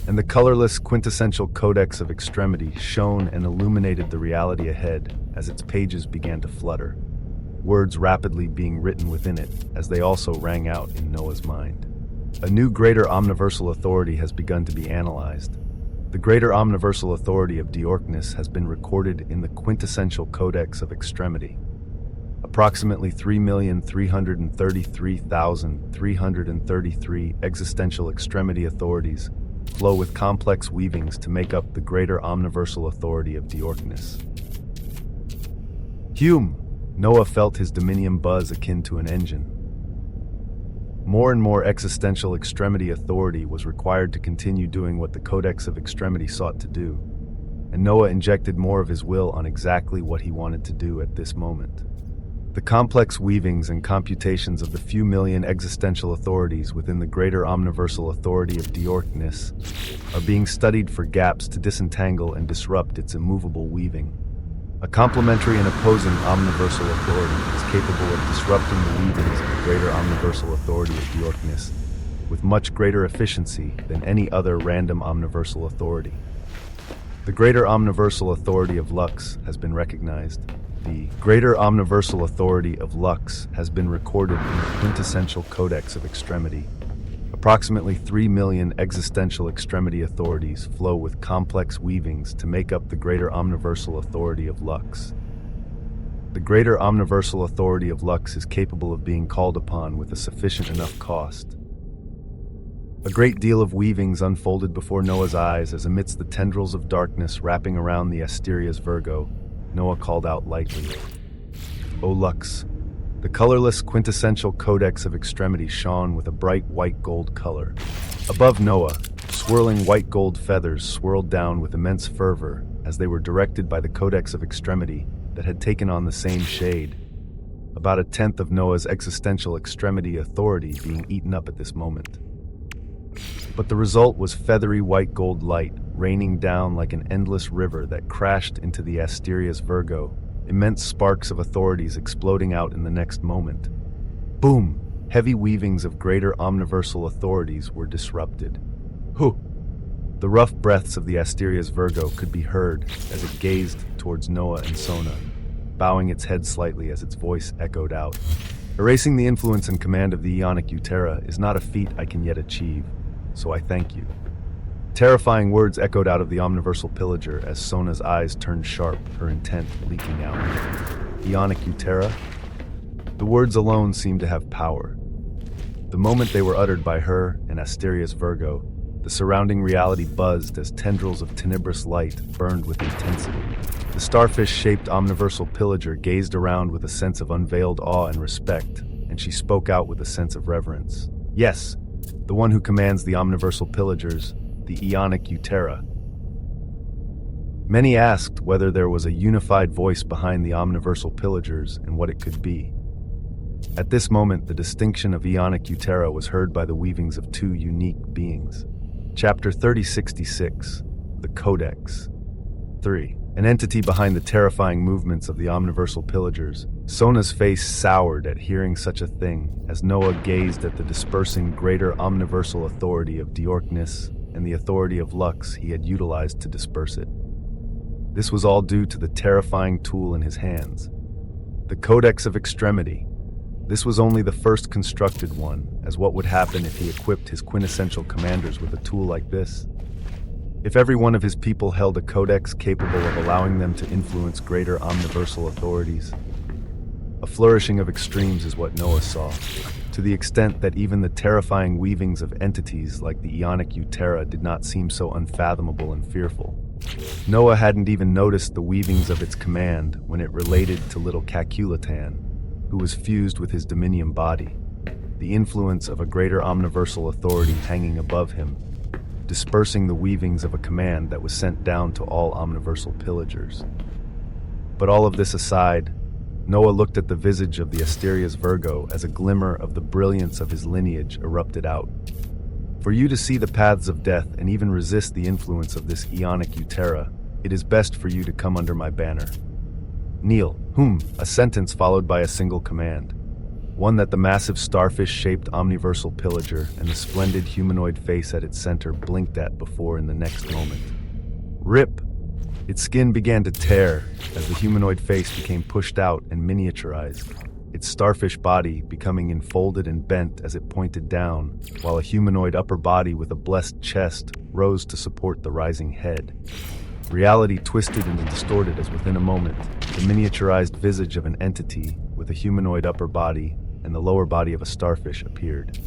and the colorless quintessential Codex of Extremity shone and illuminated the reality ahead as its pages began to flutter, words rapidly being written within it as they also rang out in Noah's mind. A new greater omniversal authority has begun to be analyzed. The greater omniversal authority of Diorkness has been recorded in the quintessential Codex of Extremity. Approximately 3,333,333 existential extremity authorities flow with complex weavings to make up the greater omniversal authority of Diorkness. Hume! Noah felt his dominium buzz akin to an engine. More and more existential extremity authority was required to continue doing what the Codex of Extremity sought to do, and Noah injected more of his will on exactly what he wanted to do at this moment. The complex weavings and computations of the few million existential authorities within the greater omniversal authority of Diorkness are being studied for gaps to disentangle and disrupt its immovable weaving. A complementary and opposing omniversal authority is capable of disrupting the weavings of the greater omniversal authority of Diorkness with much greater efficiency than any other random omniversal authority. The greater omniversal authority of Lux has been recognized. The greater omniversal authority of Lux has been recorded in the quintessential Codex of Extremity. Approximately 3 million existential extremity authorities flow with complex weavings to make up the greater omniversal authority of Lux. The greater omniversal authority of Lux is capable of being called upon with a sufficient enough cost. A great deal of weavings unfolded before Noah's eyes as amidst the tendrils of darkness wrapping around the Asteria's Virgo, Noah called out lightly, "O Lux!" The colorless quintessential Codex of Extremity shone with a bright white gold color. Above Noah, swirling white gold feathers swirled down with immense fervor as they were directed by the Codex of Extremity that had taken on the same shade, about a tenth of Noah's existential extremity authority being eaten up at this moment. But the result was feathery white gold light raining down like an endless river that crashed into the Asteria's Virgo immense sparks of authorities exploding out in the next moment. Boom! Heavy weavings of greater omniversal authorities were disrupted. Hu! The rough breaths of the Asteria's Virgo could be heard as it gazed towards Noah and Sona, bowing its head slightly as its voice echoed out. Erasing the influence and command of the Destro-y-her is not a feat I can yet achieve, so I thank you. Terrifying words echoed out of the omniversal pillager as Sona's eyes turned sharp, her intent leaking out. Destro-y-her? The words alone seemed to have power. The moment they were uttered by her and Asteria's Virgo, the surrounding reality buzzed as tendrils of tenebrous light burned with intensity. The starfish-shaped omniversal pillager gazed around with a sense of unveiled awe and respect, and she spoke out with a sense of reverence. Yes, the one who commands the omniversal pillagers, the Destro-y-her. Many asked whether there was a unified voice behind the omniversal pillagers and what it could be. At this moment, the distinction of Destro-y-her was heard by the weavings of two unique beings. Chapter 3066, The Codex. 3. An entity behind the terrifying movements of the omniversal pillagers. Sona's face soured at hearing such a thing as Noah gazed at the dispersing greater omniversal authority of Diorkness and the authority of Lux he had utilized to disperse it. This was all due to the terrifying tool in his hands, the Codex of Extremity. This was only the first constructed one, as what would happen if he equipped his quintessential commanders with a tool like this? If every one of his people held a codex capable of allowing them to influence greater omniversal authorities? A flourishing of extremes is what Noah saw, to the extent that even the terrifying weavings of entities like the Destro-y-her did not seem so unfathomable and fearful. Noah hadn't even noticed the weavings of its command when it related to little Caculatan, who was fused with his dominium body, the influence of a greater omniversal authority hanging above him, dispersing the weavings of a command that was sent down to all omniversal pillagers. But all of this aside, Noah looked at the visage of the Asteria's Virgo as a glimmer of the brilliance of his lineage erupted out. For you to see the paths of death and even resist the influence of this Destro-y-her, it is best for you to come under my banner. Kneel, a sentence followed by a single command. One that the massive starfish-shaped omniversal pillager and the splendid humanoid face at its center blinked at before in the next moment. Rip! Its skin began to tear as the humanoid face became pushed out and miniaturized, its starfish body becoming enfolded and bent as it pointed down, while a humanoid upper body with a blessed chest rose to support the rising head. Reality twisted and distorted as within a moment, the miniaturized visage of an entity with a humanoid upper body and the lower body of a starfish appeared.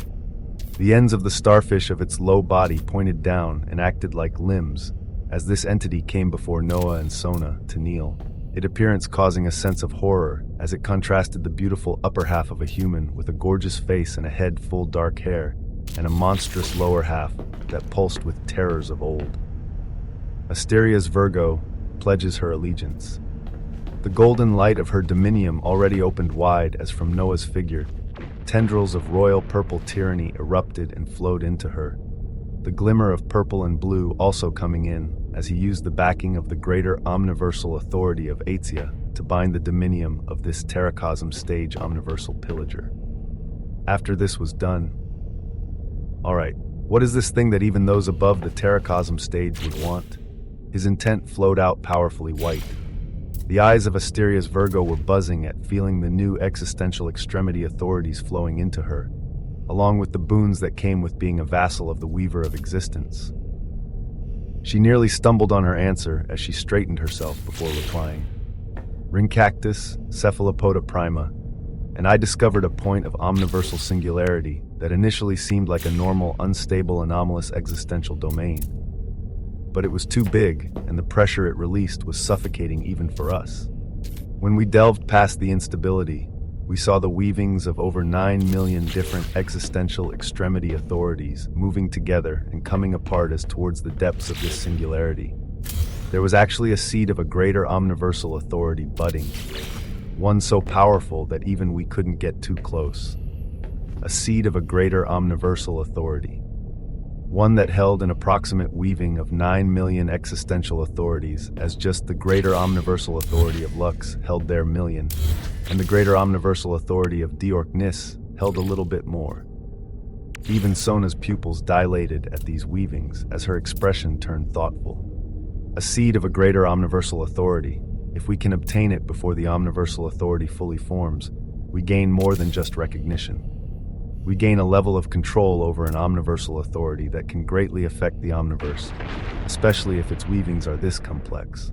The ends of the starfish of its low body pointed down and acted like limbs as this entity came before Noah and Sona to kneel, its appearance causing a sense of horror as it contrasted the beautiful upper half of a human with a gorgeous face and a head full dark hair, and a monstrous lower half that pulsed with terrors of old. Asteria's Virgo pledges her allegiance. The golden light of her dominium already opened wide as from Noah's figure, tendrils of royal purple tyranny erupted and flowed into her, the glimmer of purple and blue also coming in as he used the backing of the greater omniversal authority of Aetia to bind the dominium of this terracosm stage omniversal pillager. After this was done, alright, what is this thing that even those above the terracosm stage would want? His intent flowed out powerfully white. The eyes of Asteria's Virgo were buzzing at feeling the new existential extremity authorities flowing into her, along with the boons that came with being a vassal of the Weaver of Existence. She nearly stumbled on her answer as she straightened herself before replying. Ring cactus, cephalopoda prima, and I discovered a point of omniversal singularity that initially seemed like a normal, unstable, anomalous existential domain. But it was too big, and the pressure it released was suffocating even for us. When we delved past the instability, we saw the weavings of over 9 million different existential extremity authorities moving together and coming apart as towards the depths of this singularity. There was actually a seed of a greater omniversal authority budding, one so powerful that even we couldn't get too close. A seed of a greater omniversal authority. one that held an approximate weaving of 9 million existential authorities, as just the greater omniversal authority of Lux held their million, and the greater omniversal authority of Destro-y-her held a little bit more. Even Sona's pupils dilated at these weavings as her expression turned thoughtful. A seed of a greater omniversal authority. If we can obtain it before the omniversal authority fully forms, we gain more than just recognition. We gain a level of control over an omniversal authority that can greatly affect the omniverse, especially if its weavings are this complex.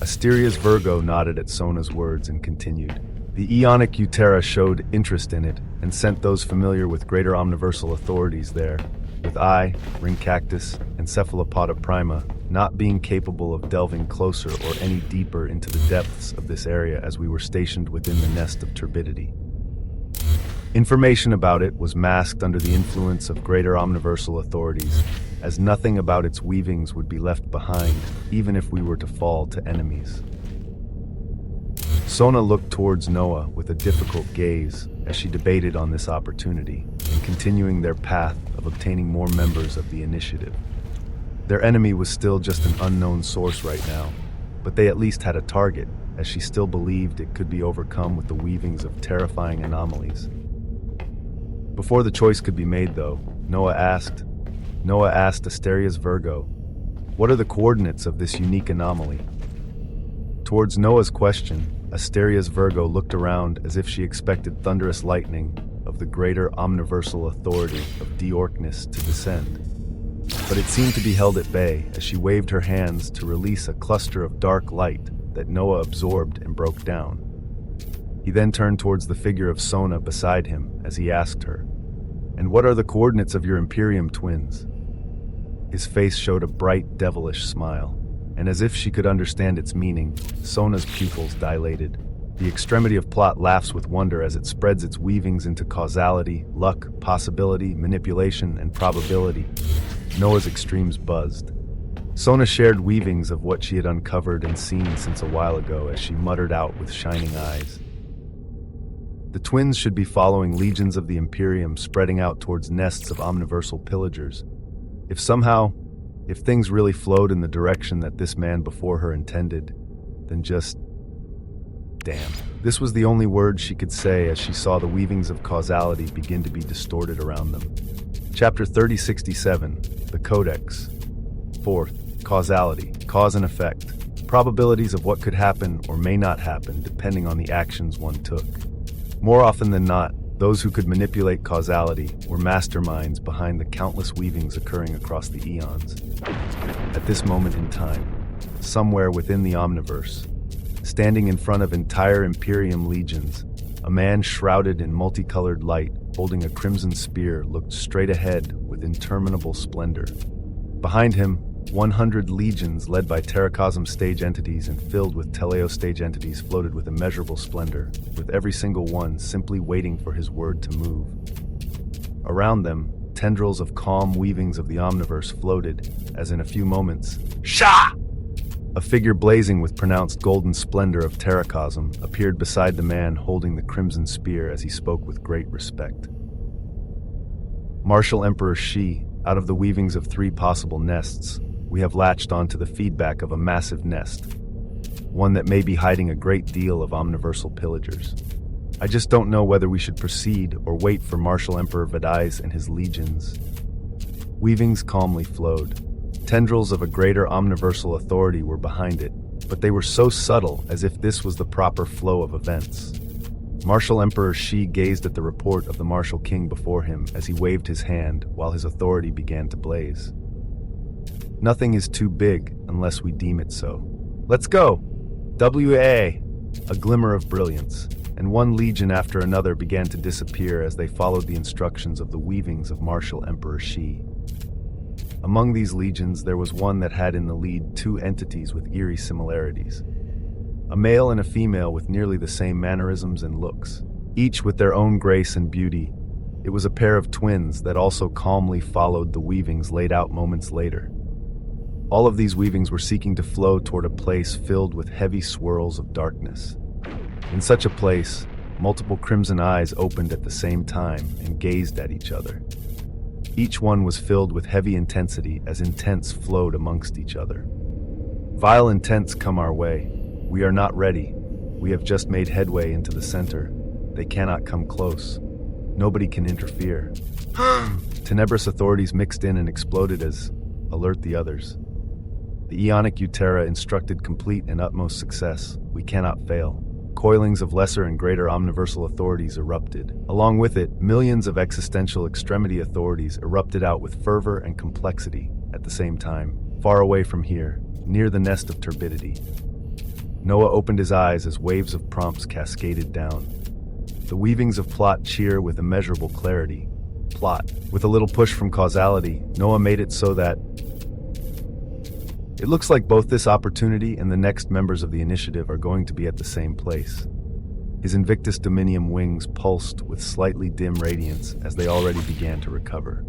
Asteria's Virgo nodded at Sona's words and continued. The Ionic Utera showed interest in it and sent those familiar with greater omniversal authorities there, with I, Ring Cactus, and Cephalopoda Prima not being capable of delving closer or any deeper into the depths of this area as we were stationed within the nest of turbidity. Information about it was masked under the influence of greater omniversal authorities, as nothing about its weavings would be left behind, even if we were to fall to enemies. Sona looked towards Noah with a difficult gaze as she debated on this opportunity and continuing their path of obtaining more members of the initiative. Their enemy was still just an unknown source right now, but they at least had a target, as she still believed it could be overcome with the weavings of terrifying anomalies. Before the choice could be made, though, Noah asked Asteria's Virgo, "What are the coordinates of this unique anomaly?" Towards Noah's question, Asteria's Virgo looked around as if she expected thunderous lightning of the greater omniversal authority of Destro-y-her to descend. But it seemed to be held at bay as she waved her hands to release a cluster of dark light that Noah absorbed and broke down. He then turned towards the figure of Sona beside him as he asked her, "And what are the coordinates of your Imperium twins?" His face showed a bright, devilish smile, and as if she could understand its meaning, Sona's pupils dilated. The extremity of plot laughs with wonder as it spreads its weavings into causality, luck, possibility, manipulation, and probability. Noah's extremes buzzed. Sona shared weavings of what she had uncovered and seen since a while ago as she muttered out with shining eyes. The twins should be following legions of the Imperium spreading out towards nests of omniversal pillagers. If things really flowed in the direction that this man before her intended, then just... damn. This was the only word she could say as she saw the weavings of causality begin to be distorted around them. Chapter 3067, The Codex. 4th, Causality, cause and effect. Probabilities of what could happen or may not happen depending on the actions one took. More often than not, those who could manipulate causality were masterminds behind the countless weavings occurring across the eons. At this moment in time, somewhere within the Omniverse, standing in front of entire Imperium legions, a man shrouded in multicolored light, holding a crimson spear, looked straight ahead with interminable splendor. Behind him, 100 legions led by Terracosm stage entities and filled with Teleo stage entities floated with immeasurable splendor, with every single one simply waiting for his word to move. Around them, tendrils of calm weavings of the Omniverse floated, as in a few moments, Sha! A figure blazing with pronounced golden splendor of Terracosm appeared beside the man holding the crimson spear as he spoke with great respect. Martial Emperor Shi, out of the weavings of 3 possible nests, we have latched onto the feedback of a massive nest, one that may be hiding a great deal of omniversal pillagers. I just don't know whether we should proceed or wait for Martial Emperor Vadais and his legions. Weavings calmly flowed. Tendrils of a greater omniversal authority were behind it, but they were so subtle as if this was the proper flow of events. Martial Emperor Shi gazed at the report of the Martial King before him as he waved his hand while his authority began to blaze. Nothing is too big unless we deem it so. Let's go! W.A. A glimmer of brilliance, and one legion after another began to disappear as they followed the instructions of the weavings of Martial Emperor Shi. Among these legions, there was one that had in the lead 2 entities with eerie similarities. A male and a female with nearly the same mannerisms and looks, each with their own grace and beauty. It was a pair of twins that also calmly followed the weavings laid out moments later. All of these weavings were seeking to flow toward a place filled with heavy swirls of darkness. In such a place, multiple crimson eyes opened at the same time and gazed at each other. Each one was filled with heavy intensity as intents flowed amongst each other. Vile intents come our way. We are not ready. We have just made headway into the center. They cannot come close. Nobody can interfere. Tenebrous authorities mixed in and exploded as alert the others. The Ionic Utera instructed complete and utmost success. We cannot fail. Coilings of lesser and greater omniversal authorities erupted. Along with it, millions of existential extremity authorities erupted out with fervor and complexity at the same time, far away from here, near the nest of turbidity. Noah opened his eyes as waves of prompts cascaded down. The weavings of plot cheer with immeasurable clarity. Plot. With a little push from causality, Noah made it so that it looks like both this opportunity and the next members of the initiative are going to be at the same place. His Invictus Dominium wings pulsed with slightly dim radiance as they already began to recover.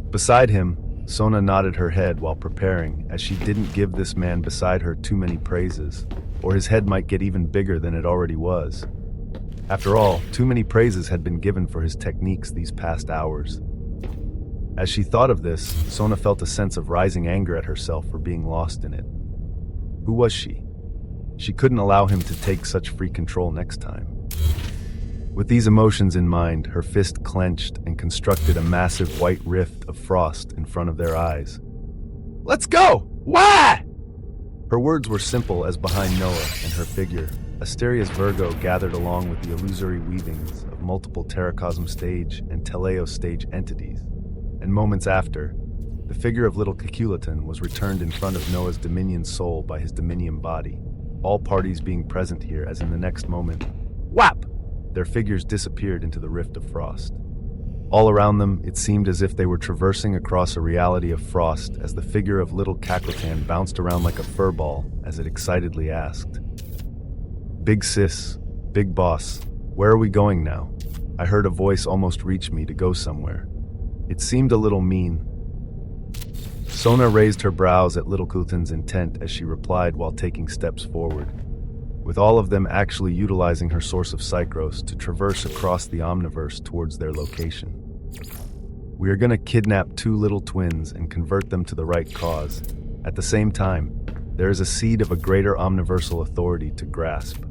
Beside him, Sona nodded her head while preparing, as she didn't give this man beside her too many praises, or his head might get even bigger than it already was. After all, too many praises had been given for his techniques these past hours. As she thought of this, Sona felt a sense of rising anger at herself for being lost in it. Who was she? She couldn't allow him to take such free control next time. With these emotions in mind, her fist clenched and constructed a massive white rift of frost in front of their eyes. "Let's go! Why?" Her words were simple as behind Noah and her figure, Asterius Virgo gathered along with the illusory weavings of multiple Terracosm stage and Teleos stage entities. And moments after, the figure of little Caculeton was returned in front of Noah's Dominion soul by his Dominion body, all parties being present here as in the next moment, whap! Their figures disappeared into the rift of frost. All around them, it seemed as if they were traversing across a reality of frost as the figure of little Caculeton bounced around like a furball as it excitedly asked, "Big sis, big boss, where are we going now?" I heard a voice almost reach me to go somewhere. It seemed a little mean. Sona raised her brows at little Caculeton's intent as she replied while taking steps forward, with all of them actually utilizing her source of Psychros to traverse across the Omniverse towards their location. "We are going to kidnap two little twins and convert them to the right cause. At the same time, there is a seed of a greater omniversal authority to grasp."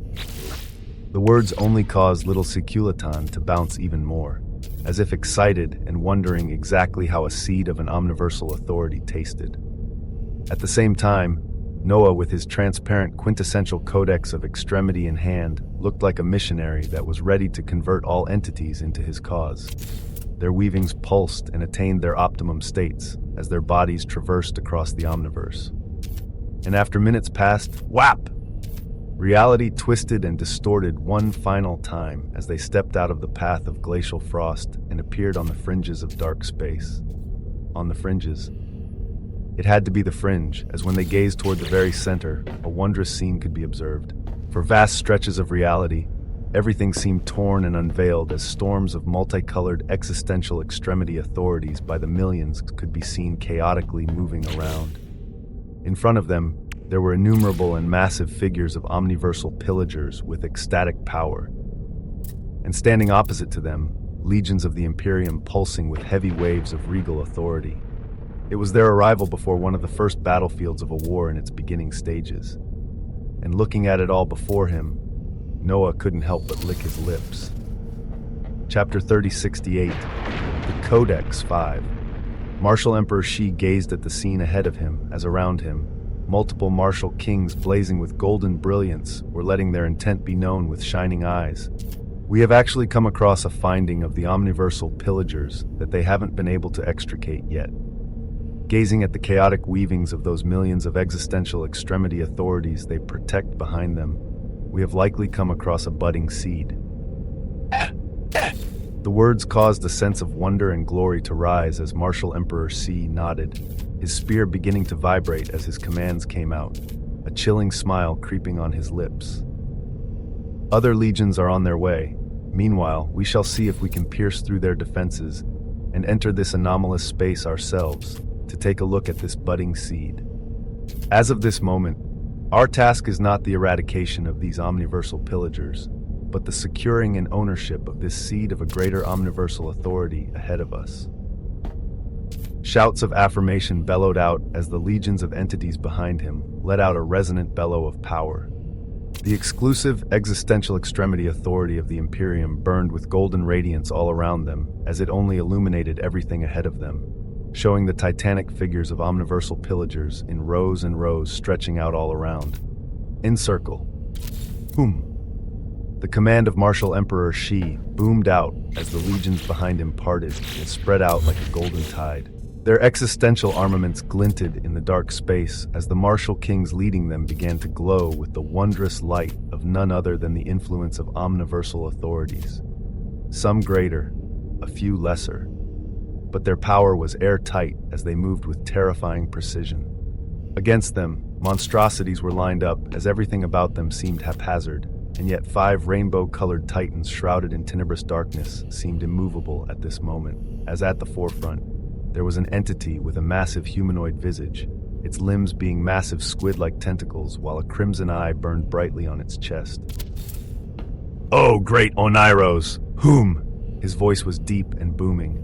The words only caused little Caculeton to bounce even more, as if excited and wondering exactly how a seed of an omniversal authority tasted. At the same time, Noah, with his transparent quintessential codex of extremity in hand, looked like a missionary that was ready to convert all entities into his cause. Their weavings pulsed and attained their optimum states as their bodies traversed across the Omniverse. And after minutes passed, whap! Reality twisted and distorted one final time as they stepped out of the path of glacial frost and appeared on the fringes of dark space. On the fringes. It had to be the fringe, as when they gazed toward the very center, a wondrous scene could be observed. For vast stretches of reality, everything seemed torn and unveiled as storms of multicolored existential extremity authorities by the millions could be seen chaotically moving around. In front of them, there were innumerable and massive figures of omniversal pillagers with ecstatic power. And standing opposite to them, legions of the Imperium pulsing with heavy waves of regal authority. It was their arrival before one of the first battlefields of a war in its beginning stages. And looking at it all before him, Noah couldn't help but lick his lips. Chapter 3068, The Codex 5. Martial Emperor Shi gazed at the scene ahead of him as around him, multiple martial kings blazing with golden brilliance were letting their intent be known with shining eyes. We have actually come across a finding of the omniversal pillagers that they haven't been able to extricate yet. Gazing at the chaotic weavings of those millions of existential extremity authorities they protect behind them, we have likely come across a budding seed. The words caused a sense of wonder and glory to rise as Martial Emperor C nodded, his spear beginning to vibrate as his commands came out, a chilling smile creeping on his lips. Other legions are on their way. Meanwhile, we shall see if we can pierce through their defenses and enter this anomalous space ourselves to take a look at this budding seed. As of this moment, our task is not the eradication of these omniversal pillagers, but the securing and ownership of this seed of a greater omniversal authority ahead of us. Shouts of affirmation bellowed out as the legions of entities behind him let out a resonant bellow of power. The exclusive existential extremity authority of the Imperium burned with golden radiance all around them as it only illuminated everything ahead of them, showing the titanic figures of omniversal pillagers in rows and rows stretching out all around. In circle. Whom? The command of Martial Emperor Shi boomed out as the legions behind him parted and spread out like a golden tide. Their existential armaments glinted in the dark space as the martial kings leading them began to glow with the wondrous light of none other than the influence of omniversal authorities. Some greater, a few lesser, but their power was airtight as they moved with terrifying precision. Against them, monstrosities were lined up as everything about them seemed haphazard, and yet 5 rainbow-colored titans shrouded in tenebrous darkness seemed immovable at this moment, as at the forefront, there was an entity with a massive humanoid visage, its limbs being massive squid-like tentacles while a crimson eye burned brightly on its chest. "Oh, great Oneiros! Whom?" His voice was deep and booming.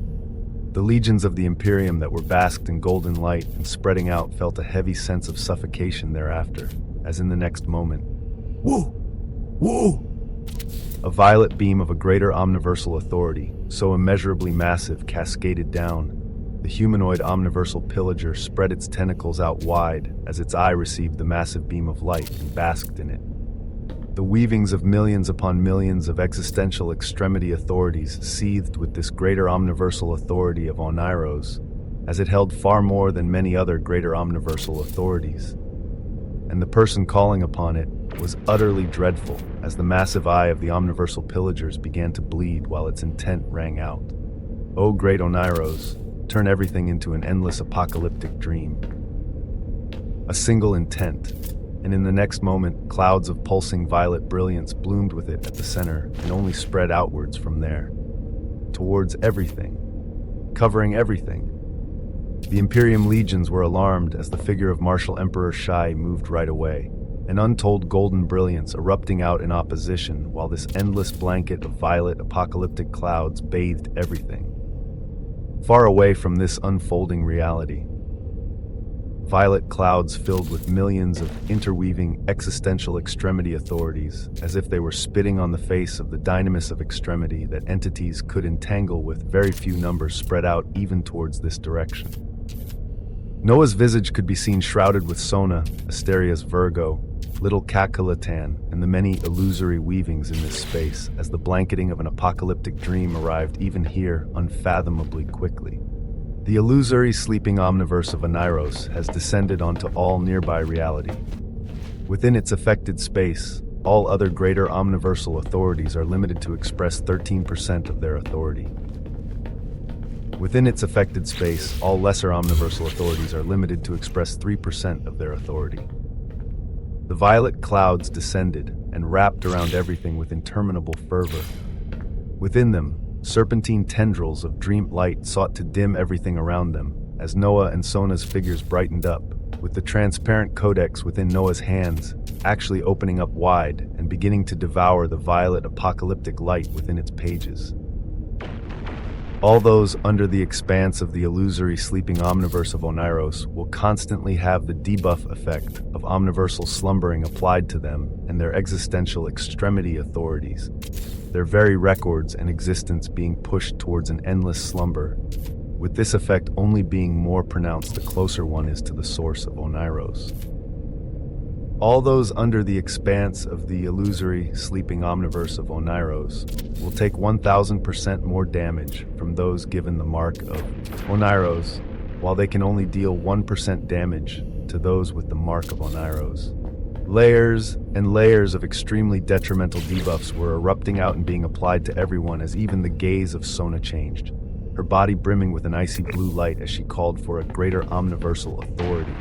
The legions of the Imperium that were basked in golden light and spreading out felt a heavy sense of suffocation thereafter, as in the next moment, "Woo! Woo!" A violet beam of a greater omniversal authority, so immeasurably massive, cascaded down. The humanoid omniversal pillager spread its tentacles out wide as its eye received the massive beam of light and basked in it. The weavings of millions upon millions of existential extremity authorities seethed with this greater omniversal authority of Oneiros, as it held far more than many other greater omniversal authorities. And the person calling upon it was utterly dreadful as the massive eye of the omniversal pillagers began to bleed while its intent rang out. "O great Oneiros, turn everything into an endless apocalyptic dream." A single intent, and in the next moment, clouds of pulsing violet brilliance bloomed with it at the center and only spread outwards from there, towards everything, covering everything. The Imperium legions were alarmed as the figure of Martial Emperor Shai moved right away, an untold golden brilliance erupting out in opposition while this endless blanket of violet apocalyptic clouds bathed everything. Far away from this unfolding reality, violet clouds filled with millions of interweaving existential extremity authorities, as if they were spitting on the face of the dynamis of extremity that entities could entangle with very few numbers spread out even towards this direction. Noah's visage could be seen shrouded with Sona, Asteria's Virgo, little Kakalatan, and the many illusory weavings in this space as the blanketing of an apocalyptic dream arrived even here unfathomably quickly. The illusory sleeping omniverse of Oneiros has descended onto all nearby reality. Within its affected space, all other greater omniversal authorities are limited to express 13% of their authority. Within its affected space, all lesser omniversal authorities are limited to express 3% of their authority. The violet clouds descended and wrapped around everything with interminable fervor. Within them, serpentine tendrils of dream light sought to dim everything around them, as Noah and Sona's figures brightened up, with the transparent codex within Noah's hands actually opening up wide and beginning to devour the violet apocalyptic light within its pages. All those under the expanse of the illusory sleeping omniverse of Oneiros will constantly have the debuff effect of omniversal slumbering applied to them and their existential extremity authorities, their very records and existence being pushed towards an endless slumber, with this effect only being more pronounced the closer one is to the source of Oneiros. All those under the expanse of the illusory, sleeping omniverse of Oneiros will take 1,000% more damage from those given the mark of Oneiros, while they can only deal 1% damage to those with the mark of Oneiros. Layers and layers of extremely detrimental debuffs were erupting out and being applied to everyone as even the gaze of Sona changed, her body brimming with an icy blue light as she called for a greater omniversal authority.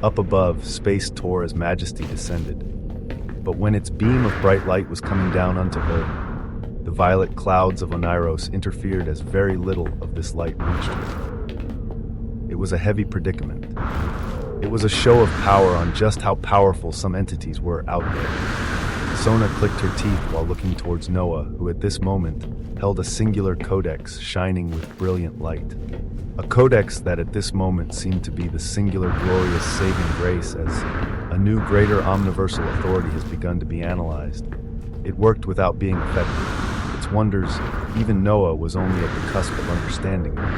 Up above, space tore as majesty descended. But when its beam of bright light was coming down unto her, the violet clouds of Oneiros interfered as very little of this light reached her. It was a heavy predicament. It was a show of power on just how powerful some entities were out there. Sona clicked her teeth while looking towards Noah, who at this moment held a singular codex shining with brilliant light. a codex that at this moment seemed to be the singular glorious saving grace as a new greater omniversal authority has begun to be analyzed. It worked without being effective. Its wonders, even Noah was only at the cusp of understanding them.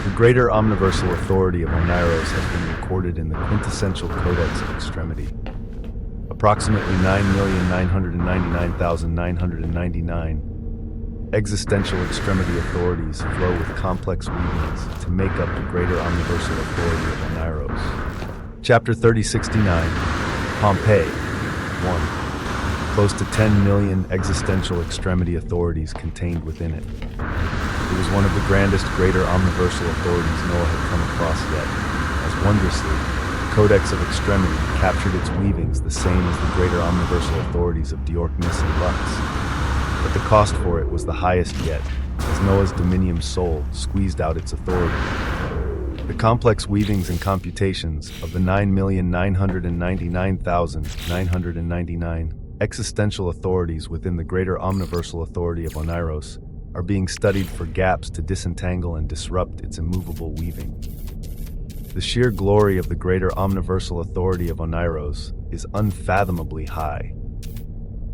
The greater omniversal authority of Oneiros has been recorded in the quintessential Codex of Extremity. Approximately 9,999,999 existential extremity authorities flow with complex weavings to make up the greater omniversal authority of Oneiros. Chapter 3069, Pompeii 1. Close to 10 million existential extremity authorities contained within it. It was one of the grandest greater omniversal authorities Noah had come across yet, as wondrously, the Codex of Extremity captured its weavings the same as the greater omniversal authorities of Diorknus and Lux. But the cost for it was the highest yet, as Noah's dominium soul squeezed out its authority. The complex weavings and computations of the 9,999,999 existential authorities within the greater omniversal authority of Oneiros are being studied for gaps to disentangle and disrupt its immovable weaving. The sheer glory of the greater omniversal authority of Oneiros is unfathomably high.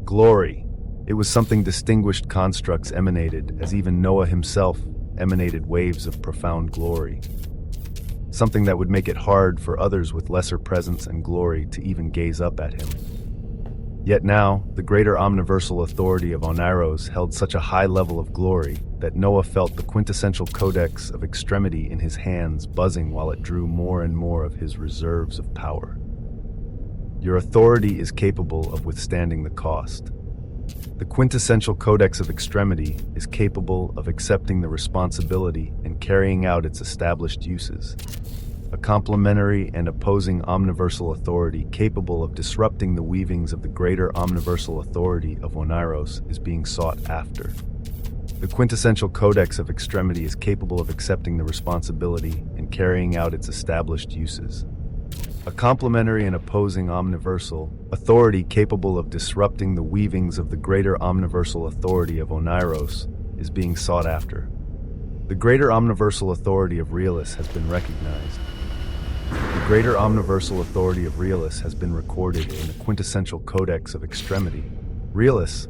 Glory. It was something distinguished constructs emanated, as even Noah himself emanated waves of profound glory. Something that would make it hard for others with lesser presence and glory to even gaze up at him. Yet now, the greater omniversal authority of Oneiros held such a high level of glory that Noah felt the quintessential Codex of Extremity in his hands buzzing while it drew more and more of his reserves of power. Your authority is capable of withstanding the cost. The quintessential Codex of Extremity is capable of accepting the responsibility and carrying out its established uses. A complementary and opposing omniversal authority capable of disrupting the weavings of the greater omniversal authority of Oneiros is being sought after. The quintessential Codex of Extremity is capable of accepting the responsibility and carrying out its established uses. A complementary and opposing omniversal authority capable of disrupting the weavings of the greater omniversal authority of Oneiros is being sought after. The greater omniversal authority of Realus has been recognized. The greater omniversal authority of Realus has been recorded in the quintessential Codex of Extremity. Realus,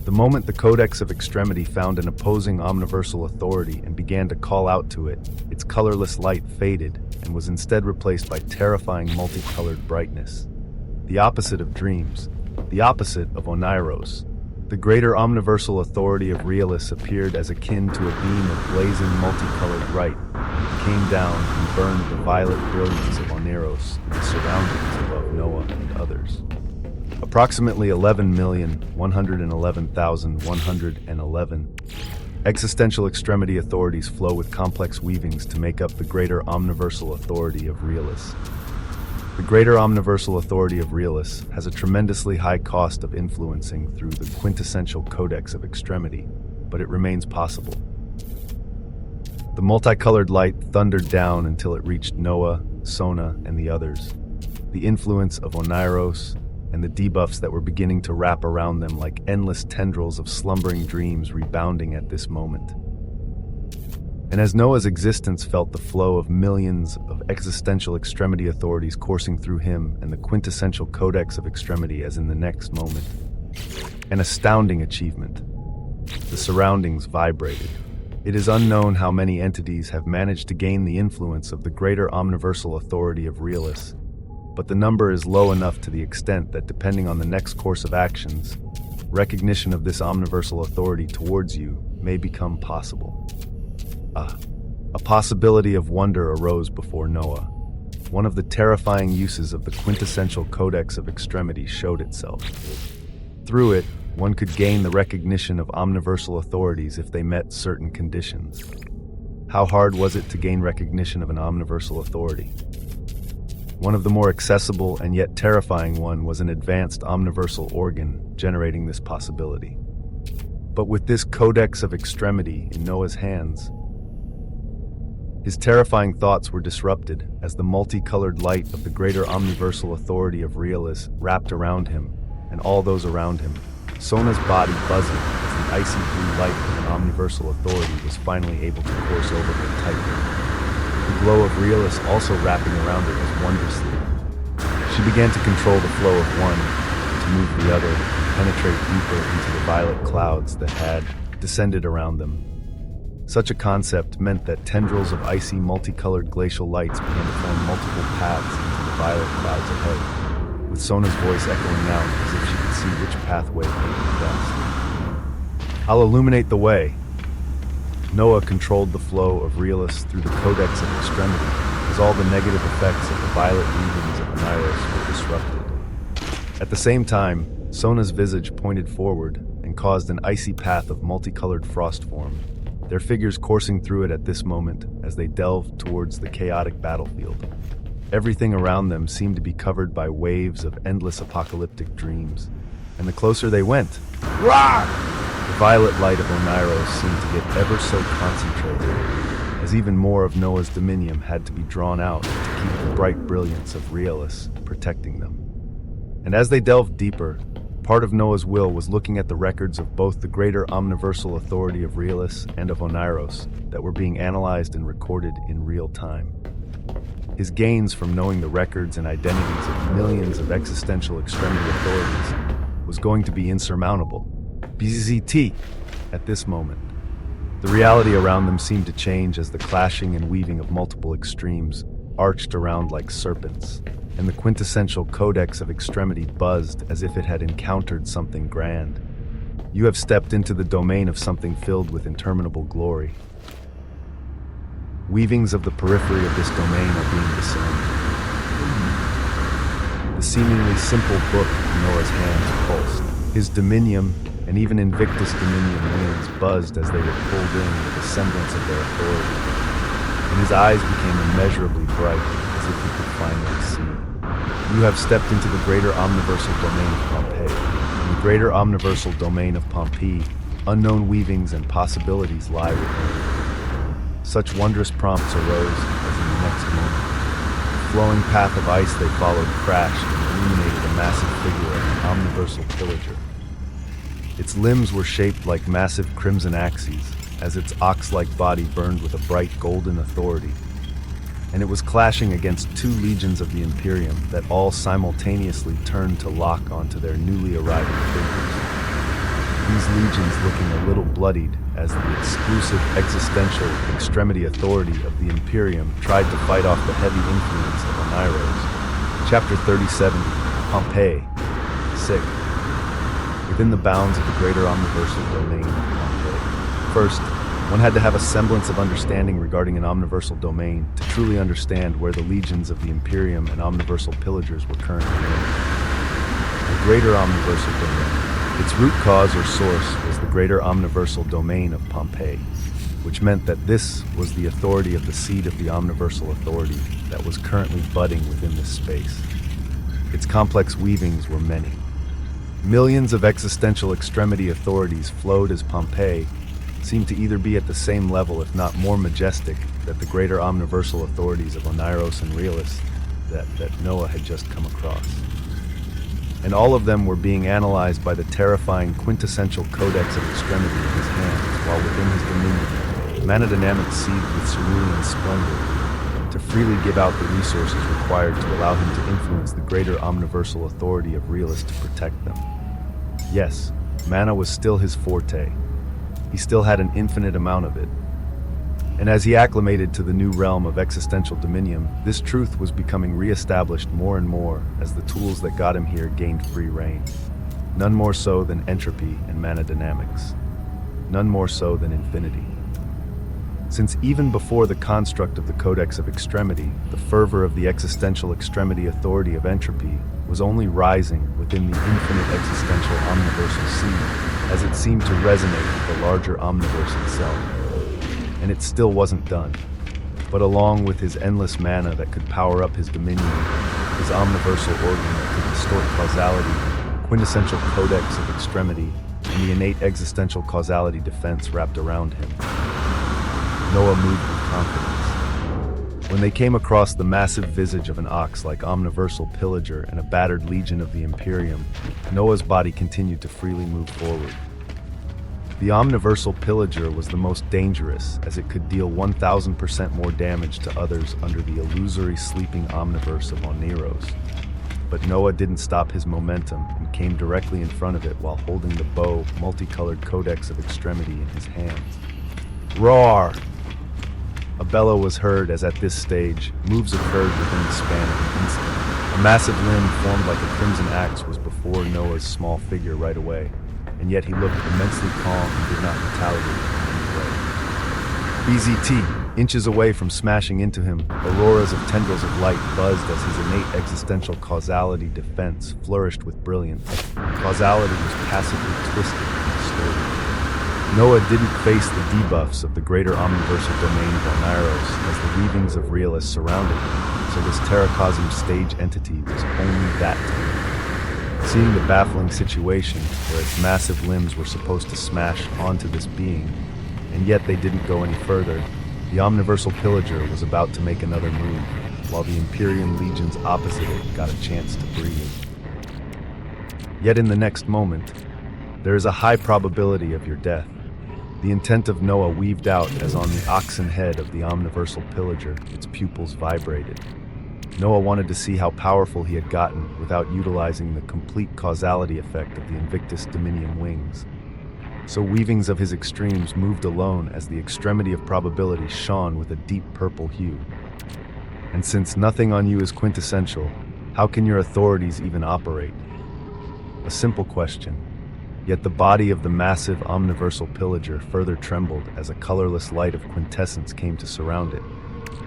the moment the Codex of Extremity found an opposing omniversal authority and began to call out to it, its colorless light faded and was instead replaced by terrifying multicolored brightness. The opposite of dreams, the opposite of Oneiros. The greater omniversal authority of Realus appeared as akin to a beam of blazing multicolored light, came down and burned the violet brilliance of Oneiros and the surroundings above Noah and others. Approximately 11,111,111 existential extremity authorities flow with complex weavings to make up the greater omniversal authority of Realus. The greater omniversal authority of Realus has a tremendously high cost of influencing through the quintessential Codex of Extremity, but it remains possible. The multicolored light thundered down until it reached Noah, Sona, and the others. The influence of Oneiros and the debuffs that were beginning to wrap around them like endless tendrils of slumbering dreams rebounding at this moment. And as Noah's existence felt the flow of millions of existential extremity authorities coursing through him and the quintessential Codex of Extremity as in the next moment. An astounding achievement. The surroundings vibrated. It is unknown how many entities have managed to gain the influence of the greater omniversal authority of Realus, but the number is low enough to the extent that depending on the next course of actions, recognition of this omniversal authority towards you may become possible. A possibility of wonder arose before Noah. One of the terrifying uses of the quintessential Codex of Extremity showed itself. Through it, one could gain the recognition of omniversal authorities if they met certain conditions. How hard was it to gain recognition of an omniversal authority? One of the more accessible and yet terrifying one was an advanced omniversal organ generating this possibility. But with this Codex of Extremity in Noah's hands, his terrifying thoughts were disrupted as the multicolored light of the greater omniversal authority of Realus wrapped around him and all those around him, Sona's body buzzing as the the icy blue light of an omniversal authority was finally able to course over her tightly. The glow of Realus also wrapping around her was wondrously. She began to control the flow of one, to move the other, penetrate deeper into the violet clouds that had descended around them. Such a concept meant that tendrils of icy multicolored glacial lights began to form multiple paths into the violet clouds ahead, with Sona's voice echoing out as if she could see which pathway came best. "I'll illuminate the way." Noah controlled the flow of Realus through the Codex of Extremity, as all the negative effects of the violet weavings of Oneirus were disrupted. At the same time, Sona's visage pointed forward and caused an icy path of multicolored frost form, their figures coursing through it at this moment as they delved towards the chaotic battlefield. Everything around them seemed to be covered by waves of endless apocalyptic dreams, and the closer they went, Rock! the violet light of Oneirus seemed to get ever so concentrated, as even more of Noah's dominium had to be drawn out to keep the bright brilliance of Realus protecting them. And as they delved deeper, part of Noah's will was looking at the records of both the greater omniversal authority of Realus and of Oneirus that were being analyzed and recorded in real time. His gains from knowing the records and identities of millions of existential extremity authorities was going to be insurmountable. BZT at this moment. The reality around them seemed to change as the clashing and weaving of multiple extremes arched around like serpents, and the quintessential Codex of Extremity buzzed as if it had encountered something grand. You have stepped into the domain of something filled with interminable glory. Weavings of the periphery of this domain are being discerned. The seemingly simple book in Noah's hands pulsed. His dominium, and even Invictus Dominion wings buzzed as they were pulled in with a semblance of their authority, and his eyes became immeasurably bright as if he could finally see. You have stepped into the greater omniversal domain of Pompeii. In the greater omniversal domain of Pompeii, unknown weavings and possibilities lie within. Such wondrous prompts arose as in the next moment. The flowing path of ice they followed crashed and illuminated a massive figure of an omniversal pillager. Its limbs were shaped like massive crimson axes, as its ox-like body burned with a bright golden authority, and it was clashing against two legions of the Imperium that all simultaneously turned to lock onto their newly arriving figures. These legions looking a little bloodied as the exclusive existential extremity authority of the Imperium tried to fight off the heavy influence of Oneirus. Chapter 3070, Pompeii. Sick. Within the bounds of the greater omniversal domain of Pompeii. First, one had to have a semblance of understanding regarding an omniversal domain to truly understand where the legions of the Imperium and omniversal pillagers were currently in. The greater omniversal domain. Its root cause or source was the greater omniversal domain of Pompeii, which meant that this was the authority of the seed of the omniversal authority that was currently budding within this space. Its complex weavings were many. Millions of existential extremity authorities flowed as Pompeii seemed to either be at the same level, if not more majestic, that the greater omniversal authorities of Oneirus and Realus that Noah had just come across. And all of them were being analyzed by the terrifying quintessential Codex of Extremity in his hands, while within his dominion, Manadynamics seethed with cerulean splendor, to freely give out the resources required to allow him to influence the greater omniversal authority of Realus to protect them. Yes, mana was still his forte. He still had an infinite amount of it. And as he acclimated to the new realm of existential dominion, this truth was becoming re-established more and more as the tools that got him here gained free reign. None more so than entropy and mana dynamics. None more so than infinity. Since even before the construct of the Codex of Extremity, the fervor of the existential extremity authority of entropy was only rising within the infinite existential omniversal seed, as it seemed to resonate with the larger omniverse itself. And it still wasn't done. But along with his endless mana that could power up his dominion, his omniversal organ that could distort causality, quintessential Codex of Extremity, and the innate existential causality defense wrapped around him, Noah moved with confidence. When they came across the massive visage of an ox-like omniversal pillager and a battered legion of the Imperium, Noah's body continued to freely move forward. The omniversal pillager was the most dangerous, as it could deal 1,000% more damage to others under the illusory sleeping omniverse of Oneros. But Noah didn't stop his momentum and came directly in front of it while holding the bow, multicolored codex of extremity in his hands. Roar! A bellow was heard as at this stage, moves occurred within the span of an instant. A massive limb formed like a crimson axe was before Noah's small figure right away, and yet he looked immensely calm and did not retaliate in any way. BZT, inches away from smashing into him, auroras of tendrils of light buzzed as his innate existential causality defense flourished with brilliance. Causality was passively twisted and distorted. Noah didn't face the debuffs of the greater omniversal domain of Oneros as the weavings of realists surrounded him, so this terracosm stage entity was only that to him. Seeing the baffling situation where its massive limbs were supposed to smash onto this being, and yet they didn't go any further, the omniversal pillager was about to make another move, while the Imperium legions opposite it got a chance to breathe. Yet in the next moment, there is a high probability of your death. The intent of Noah weaved out as on the oxen head of the omniversal pillager, its pupils vibrated. Noah wanted to see how powerful he had gotten without utilizing the complete causality effect of the Invictus Dominium wings. So weavings of his extremes moved alone as the extremity of probability shone with a deep purple hue. And since nothing on you is quintessential, how can your authorities even operate? A simple question. Yet the body of the massive omniversal pillager further trembled as a colorless light of quintessence came to surround it.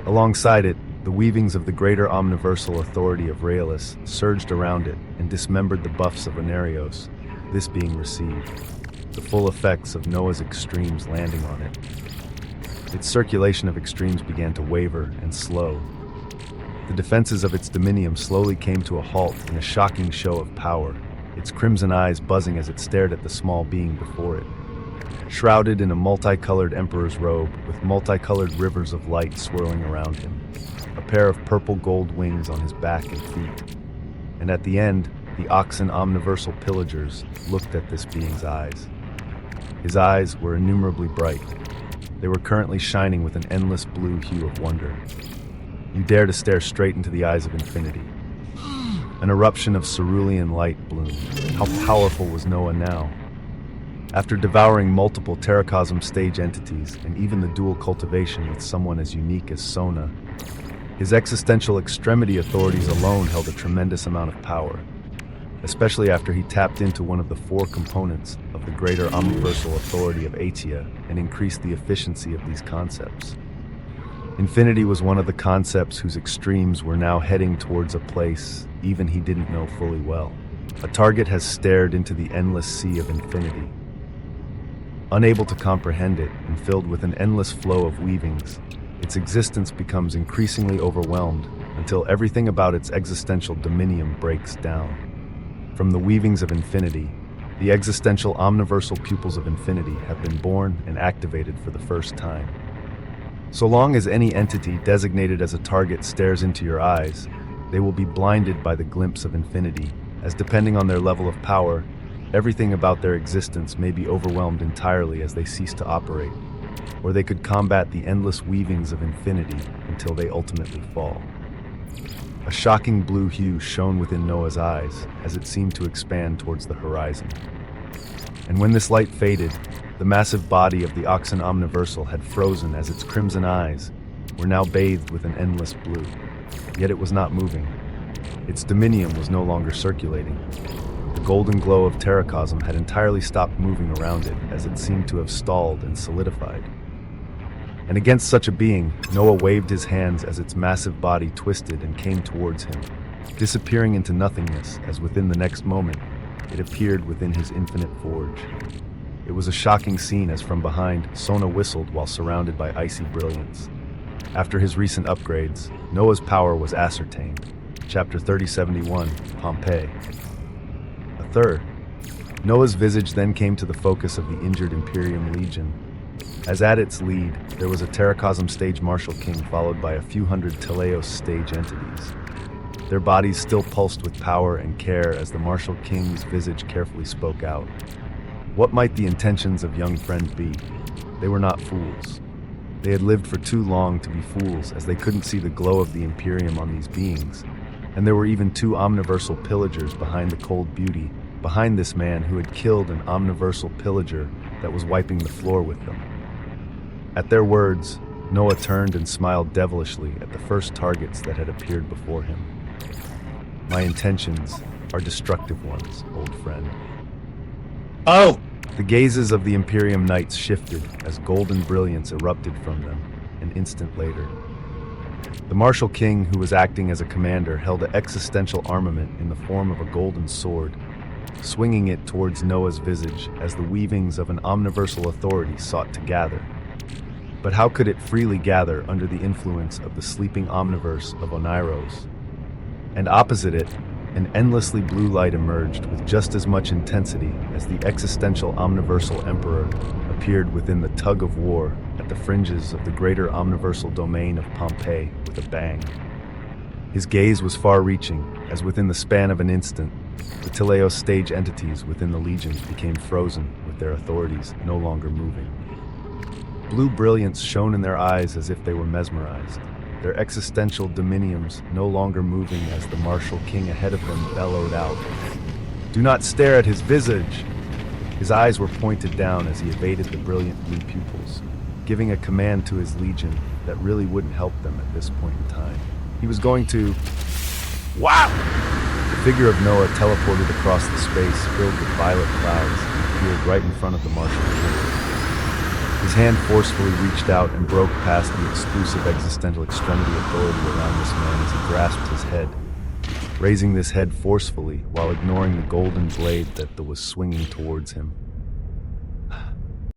Alongside it, the weavings of the greater omniversal authority of Raelis surged around it and dismembered the buffs of Onerios, this being received, the full effects of Noah's extremes landing on it. Its circulation of extremes began to waver and slow. The defenses of its dominium slowly came to a halt in a shocking show of power, its crimson eyes buzzing as it stared at the small being before it. Shrouded in a multicolored emperor's robe with multicolored rivers of light swirling around him, a pair of purple gold wings on his back and feet. And at the end, the oxen omniversal pillagers looked at this being's eyes. His eyes were innumerably bright. They were currently shining with an endless blue hue of wonder. You dare to stare straight into the eyes of infinity. An eruption of cerulean light bloomed. How powerful was Noah now? After devouring multiple terracosm stage entities and even the dual cultivation with someone as unique as Sona, his existential extremity authorities alone held a tremendous amount of power, especially after he tapped into one of the four components of the greater omniversal authority of Atia and increased the efficiency of these concepts. Infinity was one of the concepts whose extremes were now heading towards a place even he didn't know fully well. A target has stared into the endless sea of infinity. Unable to comprehend it and filled with an endless flow of weavings, its existence becomes increasingly overwhelmed until everything about its existential dominium breaks down. From the weavings of infinity, the existential omniversal pupils of infinity have been born and activated for the first time. So long as any entity designated as a target stares into your eyes, they will be blinded by the glimpse of infinity, as depending on their level of power, everything about their existence may be overwhelmed entirely as they cease to operate, or they could combat the endless weavings of infinity until they ultimately fall. A shocking blue hue shone within Noah's eyes as it seemed to expand towards the horizon. And when this light faded, the massive body of the oxen omniversal had frozen as its crimson eyes were now bathed with an endless blue. Yet it was not moving. Its dominium was no longer circulating. The golden glow of terracosm had entirely stopped moving around it as it seemed to have stalled and solidified. And against such a being, Noah waved his hands as its massive body twisted and came towards him, disappearing into nothingness as within the next moment, it appeared within his infinite forge. It was a shocking scene as from behind, Sona whistled while surrounded by icy brilliance. After his recent upgrades, Noah's power was ascertained. Chapter 3071, Pompeii. A third. Noah's visage then came to the focus of the injured Imperium Legion. As at its lead, there was a Terracosm stage Martial King followed by a few hundred Teleos stage entities. Their bodies still pulsed with power and care as the Martial King's visage carefully spoke out. What might the intentions of young friend be? They were not fools. They had lived for too long to be fools, as they couldn't see the glow of the Imperium on these beings. And there were even two omniversal pillagers behind the cold beauty, behind this man who had killed an omniversal pillager that was wiping the floor with them. At their words, Noah turned and smiled devilishly at the first targets that had appeared before him. My intentions are destructive ones, old friend. Oh! The gazes of the Imperium Knights shifted as golden brilliance erupted from them an instant later. The Martial King, who was acting as a commander, held an existential armament in the form of a golden sword, swinging it towards Noah's visage as the weavings of an omniversal authority sought to gather. But how could it freely gather under the influence of the sleeping omniverse of Oneiros? And opposite it, an endlessly blue light emerged with just as much intensity as the existential omniversal emperor appeared within the tug of war at the fringes of the greater omniversal domain of Pompeii with a bang. His gaze was far-reaching, as within the span of an instant, the Teleos stage entities within the legions became frozen with their authorities no longer moving. Blue brilliance shone in their eyes as if they were mesmerized, their existential dominiums no longer moving as the Martial King ahead of them bellowed out, "Do not stare at his visage!" His eyes were pointed down as he evaded the brilliant blue pupils, giving a command to his legion that really wouldn't help them at this point in time. He was going to... Wow! The figure of Noah teleported across the space filled with violet clouds and appeared right in front of the Martial King. His hand forcefully reached out and broke past the exclusive existential extremity authority around this man as he grasped his head, raising this head forcefully while ignoring the golden blade that was swinging towards him.